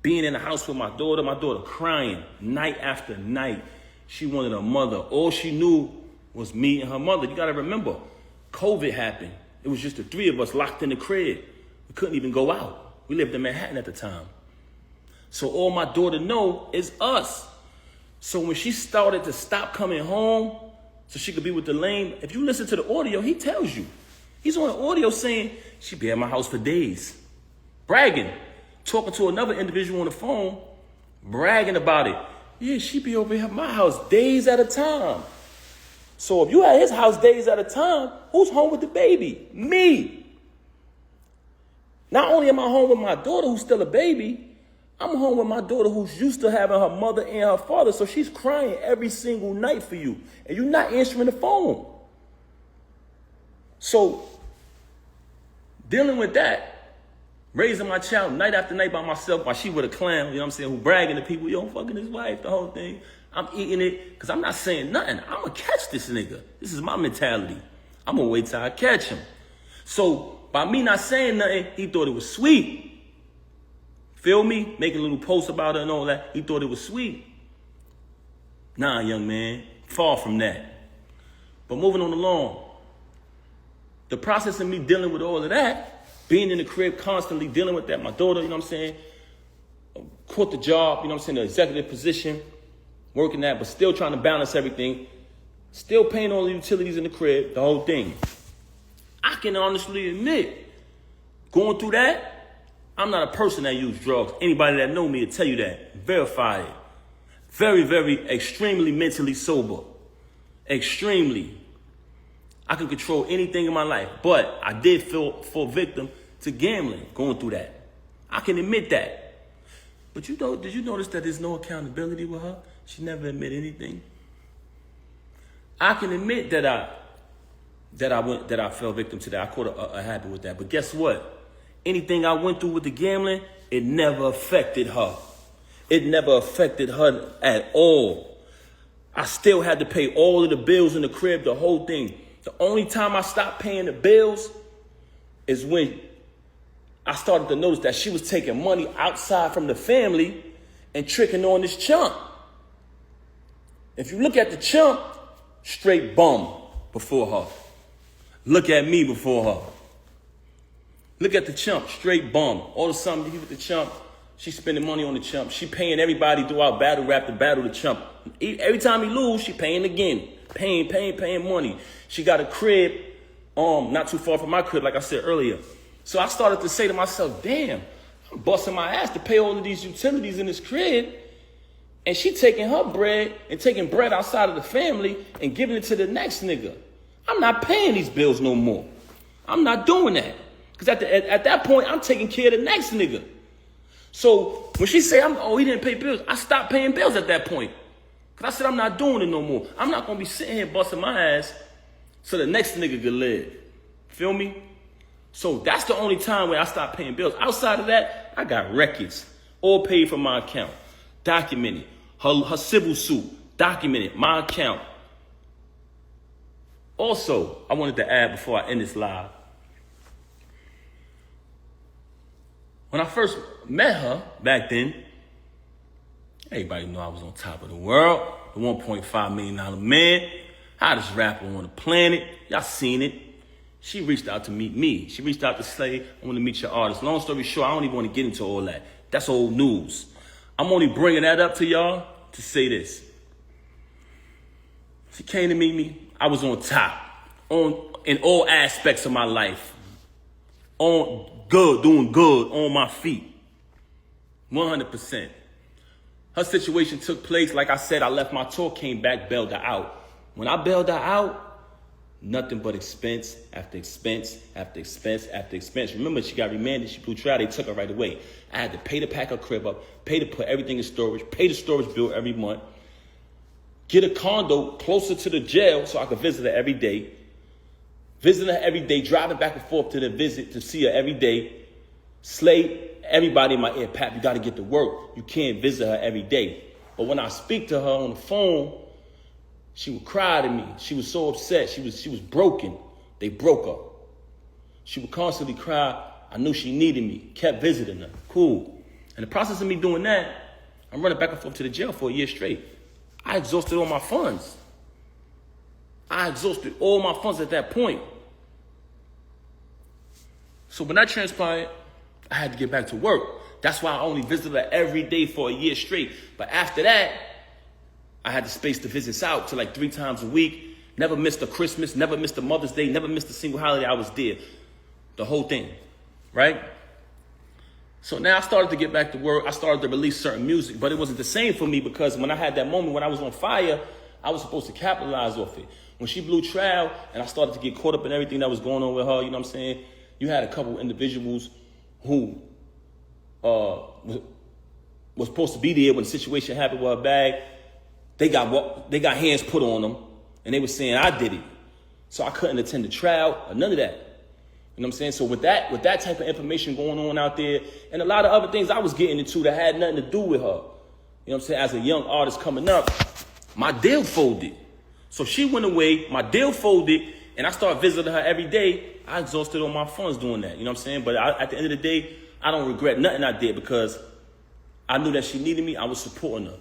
being in the house with my daughter crying night after night. She wanted a mother. All she knew was me and her mother. You gotta remember, COVID happened. It was just the three of us locked in the crib. We couldn't even go out. We lived in Manhattan at the time. So all my daughter know is us. So when she started to stop coming home so she could be with the lame, if you listen to the audio, he tells you. He's on the audio saying, she be at my house for days. Bragging. Talking to another individual on the phone, bragging about it. Yeah, she be over here at my house days at a time. So if you at his house days at a time, who's home with the baby? Me. Not only am I home with my daughter who's still a baby, I'm home with my daughter who's used to having her mother and her father, so she's crying every single night for you, and you're not answering the phone. So, dealing with that, raising my child night after night by myself while she with a clown, you know what I'm saying, who bragging to people, yo, I'm fucking his wife, the whole thing. I'm eating it because I'm not saying nothing. I'm going to catch this nigga. This is my mentality. I'm going to wait till I catch him. So by me not saying nothing, he thought it was sweet. Feel me? Making little posts about it and all that. He thought it was sweet. Nah, young man. Far from that. But moving on along. The process of me dealing with all of that, being in the crib constantly dealing with that, my daughter, you know what I'm saying, quit the job, you know what I'm saying, the executive position, working that, but still trying to balance everything, still paying all the utilities in the crib, the whole thing. I can honestly admit, going through that, I'm not a person that uses drugs. Anybody that know me will tell you that. Verify it. Very, very, extremely mentally sober. Extremely. I can control anything in my life, but I did fall victim to gambling, going through that. I can admit that. But you know, did you notice that there's no accountability with her? She never admit anything. I can admit that I fell victim to that. I caught a habit with that. But guess what? Anything I went through with the gambling, it never affected her. It never affected her at all. I still had to pay all of the bills in the crib, the whole thing. The only time I stopped paying the bills is when I started to notice that she was taking money outside from the family and tricking on this chump. If you look at the chump, straight bum before her. Look at me before her. Look at the chump, straight bum. All of a sudden, you with the chump, she's spending money on the chump. She paying everybody throughout battle rap to battle the chump. Every time he lose, she paying again. Paying money. She got a crib, not too far from my crib, like I said earlier. So I started to say to myself, damn, I'm busting my ass to pay all of these utilities in this crib. And she taking her bread and taking bread outside of the family and giving it to the next nigga. I'm not paying these bills no more. I'm not doing that. Because at that point, I'm taking care of the next nigga. So when she say, he didn't pay bills, I stopped paying bills at that point. Because I said, I'm not doing it no more. I'm not going to be sitting here busting my ass so the next nigga could live. Feel me? So that's the only time where I stopped paying bills. Outside of that, I got records. All paid from my account. Documented. Her civil suit. Documented. My account. Also, I wanted to add before I end this live. When I first met her back then, everybody knew I was on top of the world. The $1.5 million man. Hottest rapper on the planet. Y'all seen it. She reached out to meet me. She reached out to say, I want to meet your artist. Long story short, I don't even want to get into all that. That's old news. I'm only bringing that up to y'all to say this. She came to meet me. I was on top. In all aspects of my life. Doing good on my feet. 100%. Her situation took place. Like I said, I left my tour, came back, bailed her out. When I bailed her out, nothing but expense after expense after expense after expense. Remember, she got remanded. She blew trial. They took her right away. I had to pay to pack her crib up, pay to put everything in storage, pay the storage bill every month, get a condo closer to the jail so I could visit her every day. Visit her every day, driving back and forth to the visit to see her every day. Slave everybody in my ear, Pap, you got to get to work. You can't visit her every day. But when I speak to her on the phone, she would cry to me. She was so upset. She was broken. They broke up. She would constantly cry. I knew she needed me. Kept visiting her. Cool. In the process of me doing that, I'm running back and forth to the jail for a year straight. I exhausted all my funds. I exhausted all my funds at that point. So when that transpired, I had to get back to work. That's why I only visited her every day for a year straight. But after that, I had the space to visit out to like 3 times a week. Never missed a Christmas, never missed a Mother's Day, never missed a single holiday. I was there. The whole thing, right? So now I started to get back to work. I started to release certain music, but it wasn't the same for me because when I had that moment when I was on fire, I was supposed to capitalize off it. When she blew trial and I started to get caught up in everything that was going on with her, you know what I'm saying? You had a couple individuals who was supposed to be there when the situation happened with her bag. They got hands put on them, and they were saying I did it. So I couldn't attend the trial or none of that. You know what I'm saying? So with that type of information going on out there, and a lot of other things I was getting into that had nothing to do with her. You know what I'm saying? As a young artist coming up, my deal folded. So she went away, my deal folded, and I started visiting her every day. I exhausted all my funds doing that. You know what I'm saying? But at the end of the day, I don't regret nothing I did because I knew that she needed me. I was supporting her.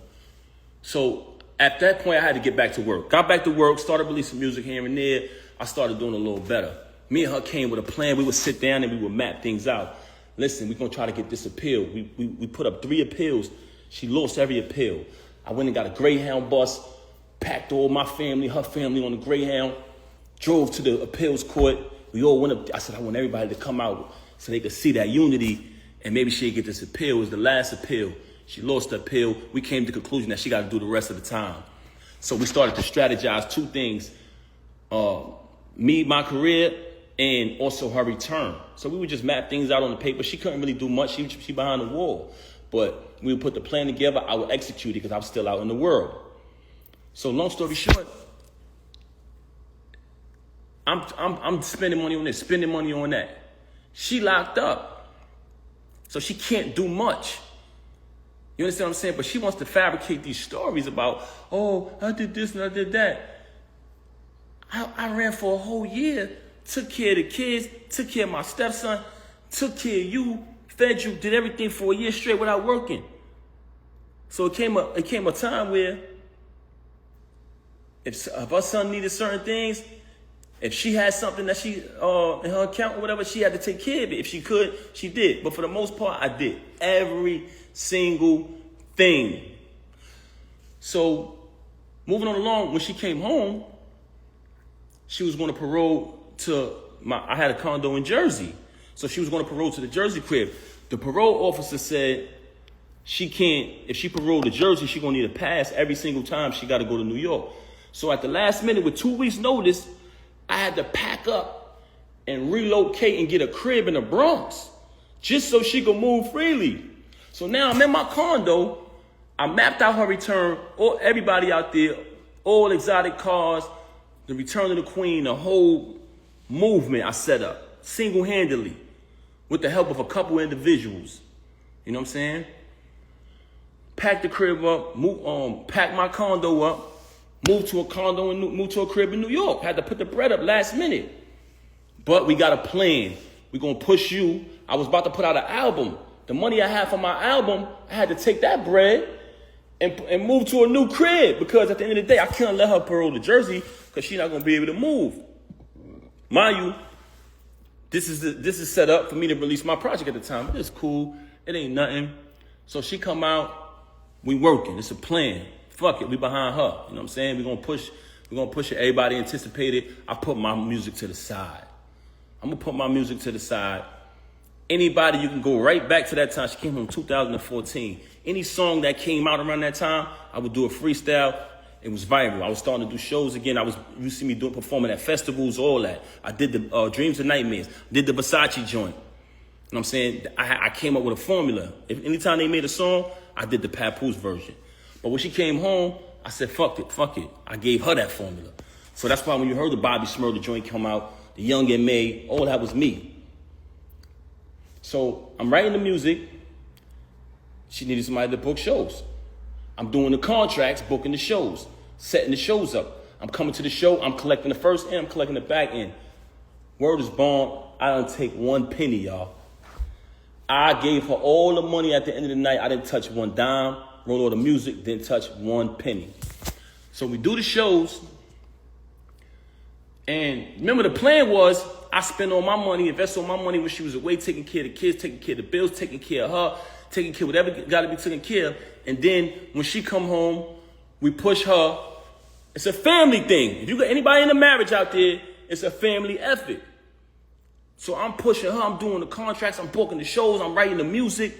So at that point, I had to get back to work. Got back to work, started releasing music here and there. I started doing a little better. Me and her came with a plan. We would sit down and we would map things out. Listen, we're going to try to get this appeal. We put up 3 appeals. She lost every appeal. I went and got a Greyhound bus, packed all my family, her family on the Greyhound, drove to the appeals court. We all went up. I said, I want everybody to come out so they could see that unity and maybe she'd get this appeal. It was the last appeal. She lost the appeal. We came to the conclusion that she got to do the rest of the time. So we started to strategize 2 things. Me, my career, and also her return. So we would just map things out on the paper. She couldn't really do much. She behind the wall. But we would put the plan together. I would execute it because I was still out in the world. So long story short, I'm spending money on this, spending money on that. She locked up. So she can't do much. You understand what I'm saying? But she wants to fabricate these stories about, oh, I did this and I did that. I ran for a whole year, took care of the kids, took care of my stepson, took care of you, fed you, did everything for a year straight without working. So it came a time where if her son needed certain things, if she had something that she in her account or whatever, she had to take care of it. If she could, she did. But for the most part, I did every single thing. So moving on along, when she came home, she was going to parole to I had a condo in Jersey. So she was going to parole to the Jersey crib. The parole officer said she can't, if she paroled to Jersey, she's going to need a pass every single time she got to go to New York. So at the last minute, with 2 weeks notice, I had to pack up and relocate and get a crib in the Bronx just so she could move freely. So now I'm in my condo. I mapped out her return, everybody out there, all exotic cars, the return of the queen, the whole movement I set up single-handedly with the help of a couple individuals. You know what I'm saying? Packed the crib up, packed my condo up, moved to a condo and moved to a crib in New York. Had to put the bread up last minute. But we got a plan. We're going to push you. I was about to put out an album. The money I had for my album, I had to take that bread and move to a new crib because at the end of the day, I couldn't let her parole to Jersey because she's not going to be able to move. Mind you, this is set up for me to release my project at the time. It's cool. It ain't nothing. So she come out. We working. It's a plan. Fuck it, we behind her. You know what I'm saying? We're gonna push it. Everybody anticipated. I put my music to the side. I'm gonna put my music to the side. Anybody, you can go right back to that time. She came home in 2014. Any song that came out around that time, I would do a freestyle. It was viral. I was starting to do shows again. You see me performing at festivals, all that. I did the Dreams and Nightmares. Did the Versace joint. You know what I'm saying? I came up with a formula. If anytime they made a song, I did the Papoose version. But when she came home, I said, fuck it. I gave her that formula. So that's why when you heard the Bobby Smurda joint come out, the Young and May, all that was me. So I'm writing the music. She needed somebody to book shows. I'm doing the contracts, booking the shows, setting the shows up. I'm coming to the show, I'm collecting the first end, I'm collecting the back end. Word is born, I didn't take one penny, y'all. I gave her all the money at the end of the night. I didn't touch one dime, wrote all the music, didn't touch one penny. So we do the shows, and remember the plan was I spend all my money, invest all my money when she was away, taking care of the kids, taking care of the bills, taking care of her, taking care of whatever got to be taken care of. And then when she come home, we push her. It's a family thing. If you got anybody in a marriage out there, it's a family effort. So I'm pushing her. I'm doing the contracts. I'm booking the shows. I'm writing the music.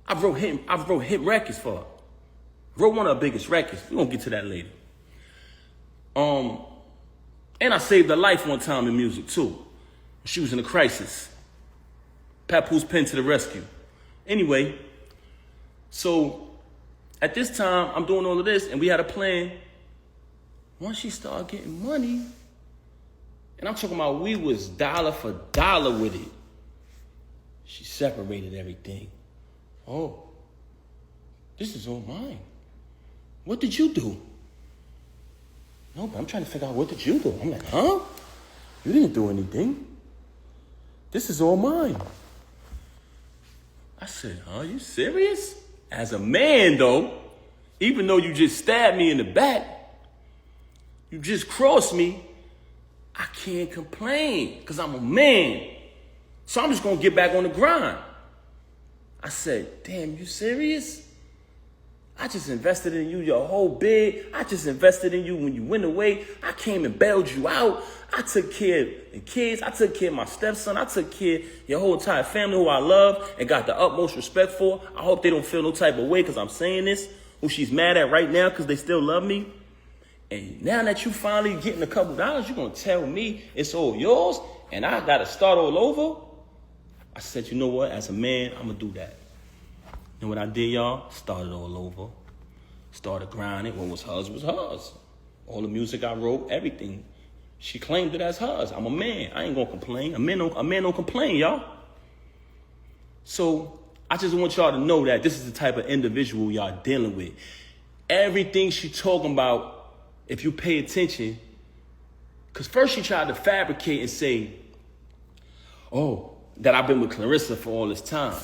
I wrote hit records for her. Wrote one of her biggest records. We're gonna get to that later. And I saved her life one time in music too. She was in a crisis. Papoose pen to the rescue. Anyway, so at this time, I'm doing all of this, and we had a plan. Once she started getting money, and I'm talking about we was dollar for dollar with it, she separated everything. Oh, this is all mine. What did you do? No, but I'm trying to figure out, what did you do? I'm like, huh? You didn't do anything. This is all mine. I said, huh, you serious? As a man, though, even though you just stabbed me in the back, you just crossed me, I can't complain because I'm a man. So I'm just going to get back on the grind. I said, damn, you serious? I just invested in you your whole bid. I just invested in you when you went away. I came and bailed you out. I took care of the kids. I took care of my stepson. I took care of your whole entire family who I love and got the utmost respect for. I hope they don't feel no type of way because I'm saying this, who she's mad at right now because they still love me. And now that you finally getting a couple dollars, you're going to tell me it's all yours and I got to start all over? I said, you know what? As a man, I'm going to do that. And what I did, y'all, started all over. Started grinding. What was hers was hers. All the music I wrote, everything. She claimed it as hers. I'm a man. I ain't going to complain. A man don't complain, y'all. So I just want y'all to know that this is the type of individual y'all dealing with. Everything she talking about, if you pay attention, because first she tried to fabricate and say, oh, that I've been with Claressa for all this time.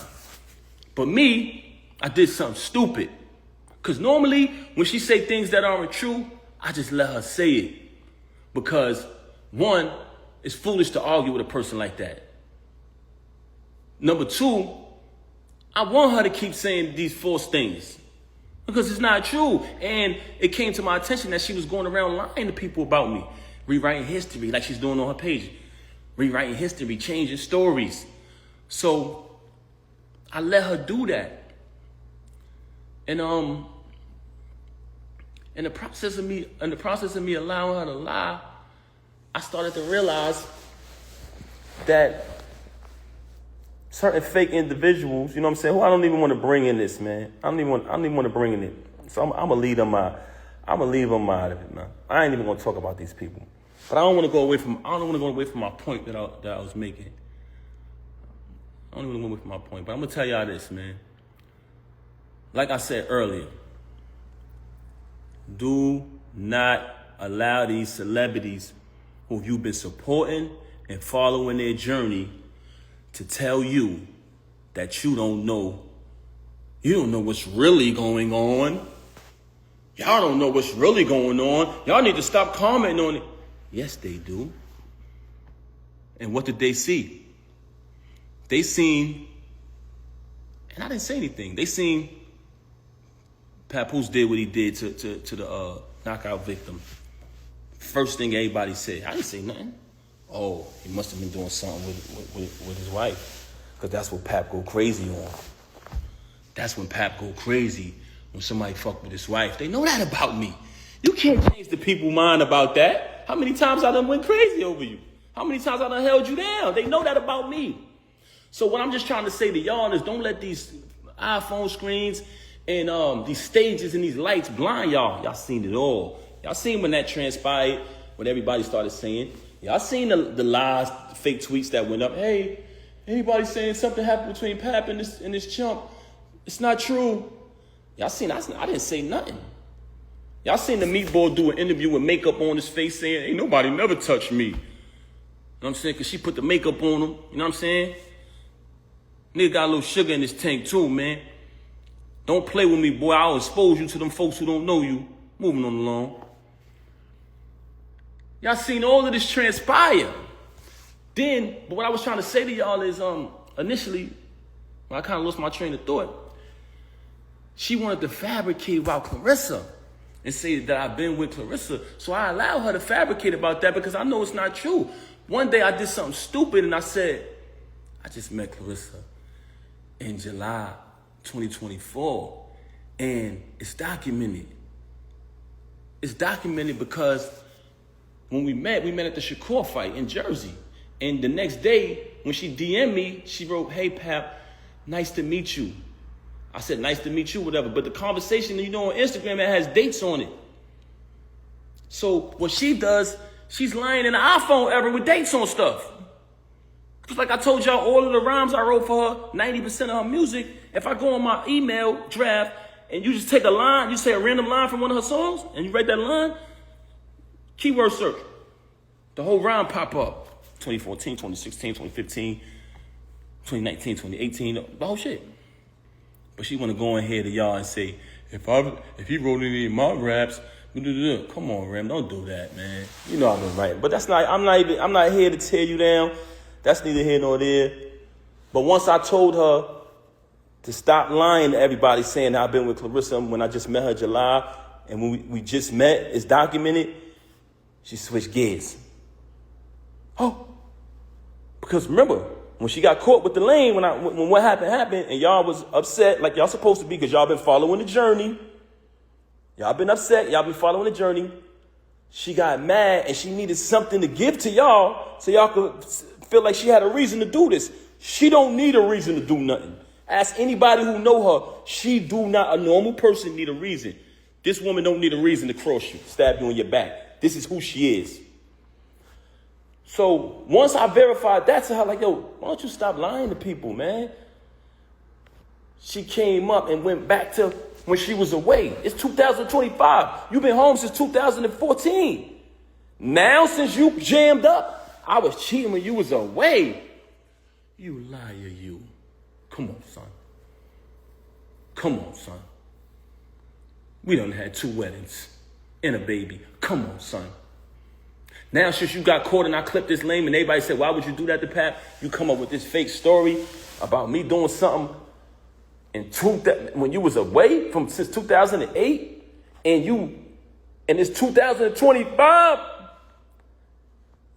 But me, I did something stupid. Because normally, when she say things that aren't true, I just let her say it. Because, one, it's foolish to argue with a person like that. Number two, I want her to keep saying these false things. Because it's not true. And it came to my attention that she was going around lying to people about me. Rewriting history, like she's doing on her page. Rewriting history, changing stories. So I let her do that. And in the process of me allowing her to lie, I started to realize that certain fake individuals, you know what I'm saying, who I don't even want to bring in this, man. I don't even want to bring in it. So I'm gonna leave them out of it, man. I ain't even gonna talk about these people. But I don't want to go away from my point that I was making. I don't even want to go away from my point. But I'm gonna tell y'all this, man. Like I said earlier, do not allow these celebrities who you've been supporting and following their journey to tell you that you don't know what's really going on. Y'all don't know what's really going on. Y'all need to stop commenting on it. Yes, they do. And what did they see? They seen, and I didn't say anything, they seen Papoose did what he did to the knockout victim. First thing everybody said, I didn't say nothing. Oh, he must have been doing something with his wife. Because that's what Pap go crazy on. That's when Pap go crazy, when somebody fuck with his wife. They know that about me. You can't change the people's mind about that. How many times I done went crazy over you? How many times I done held you down? They know that about me. So what I'm just trying to say to y'all is don't let these iPhone screens and these stages and these lights blind y'all. Y'all seen it all. Y'all seen when that transpired, when everybody started saying. Y'all seen the lies, the fake tweets that went up. Hey, anybody saying something happened between Pap and this chump? It's not true. Y'all seen, I didn't say nothing. Y'all seen the meatball do an interview with makeup on his face saying, ain't nobody never touched me. You know what I'm saying? Because she put the makeup on him. You know what I'm saying? Nigga got a little sugar in his tank too, man. Don't play with me, boy. I'll expose you to them folks who don't know you. Moving on along. Y'all seen all of this transpire. Then, but what I was trying to say to y'all is, initially, when I kind of lost my train of thought, she wanted to fabricate about Claressa and say that I've been with Claressa. So I allowed her to fabricate about that because I know it's not true. One day I did something stupid and I said, I just met Claressa in July 2024, and it's documented. It's documented because when we met at the Shakur fight in Jersey. And the next day, when she DM'd me, she wrote, hey, Pap, nice to meet you. I said, nice to meet you, whatever. But the conversation, you know, on Instagram, it has dates on it. So what she does, she's lying in the iPhone era with dates on stuff. Just like I told y'all, all of the rhymes I wrote for her, 90% of her music, if I go on my email draft and you just take a line, you say a random line from one of her songs, and you write that line, keyword search, the whole rhyme pop up. 2014, 2016, 2015, 2019, 2018, the whole shit. But she want to go in here to y'all and say, if he wrote any of my raps, come on, Rem, don't do that, man. You know I've been writing. But that's not, I'm not here to tear you down. That's neither here nor there. But once I told her to stop lying to everybody saying I've been with Claressa when I just met her in July, and when we just met, it's documented, she switched gears. Oh, because remember, when she got caught with the lane, when what happened, and y'all was upset like y'all supposed to be because y'all been following the journey. Y'all been upset, y'all been following the journey. She got mad and she needed something to give to y'all so y'all could feel like she had a reason to do this. She don't need a reason to do nothing. Ask anybody who know her, she do not, a normal person need a reason. This woman don't need a reason to cross you, stab you in your back. This is who she is. So once I verified that to her, like, yo, why don't you stop lying to people, man? She came up and went back to when she was away. It's 2025. You've been home since 2014. Now, since you jammed up, I was cheating when you was away. You liar, you. Come on, son. Come on, son. We done had 2 weddings and a baby. Come on, son. Now, since you got caught and I clipped this lame and everybody said, why would you do that to Pat? You come up with this fake story about me doing something when you was away since 2008 and it's 2025.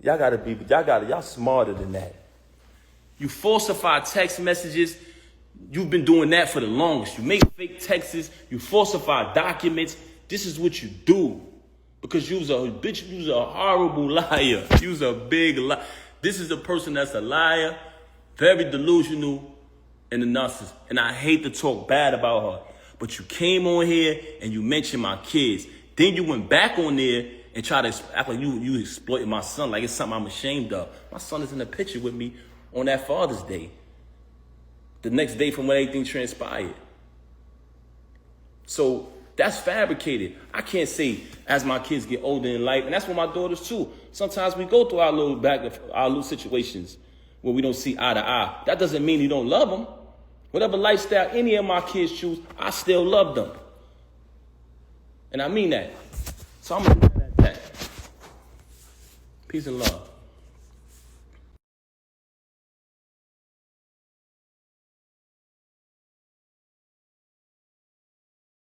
Y'all smarter than that. You falsify text messages. You've been doing that for the longest. You make fake texts. You falsify documents. This is what you do. Because you was a bitch, you was a horrible liar. You was a big liar. This is a person that's a liar, very delusional, and a narcissist. And I hate to talk bad about her. But you came on here and you mentioned my kids. Then you went back on there and tried to act like you exploited my son, like it's something I'm ashamed of. My son is in the picture with me on that Father's Day. The next day from when everything transpired. So that's fabricated. I can't say as my kids get older in life, and that's what my daughters too. Sometimes we go through our little situations where we don't see eye to eye. That doesn't mean you don't love them. Whatever lifestyle any of my kids choose, I still love them. And I mean that. So I'm gonna leave it at that. Peace and love.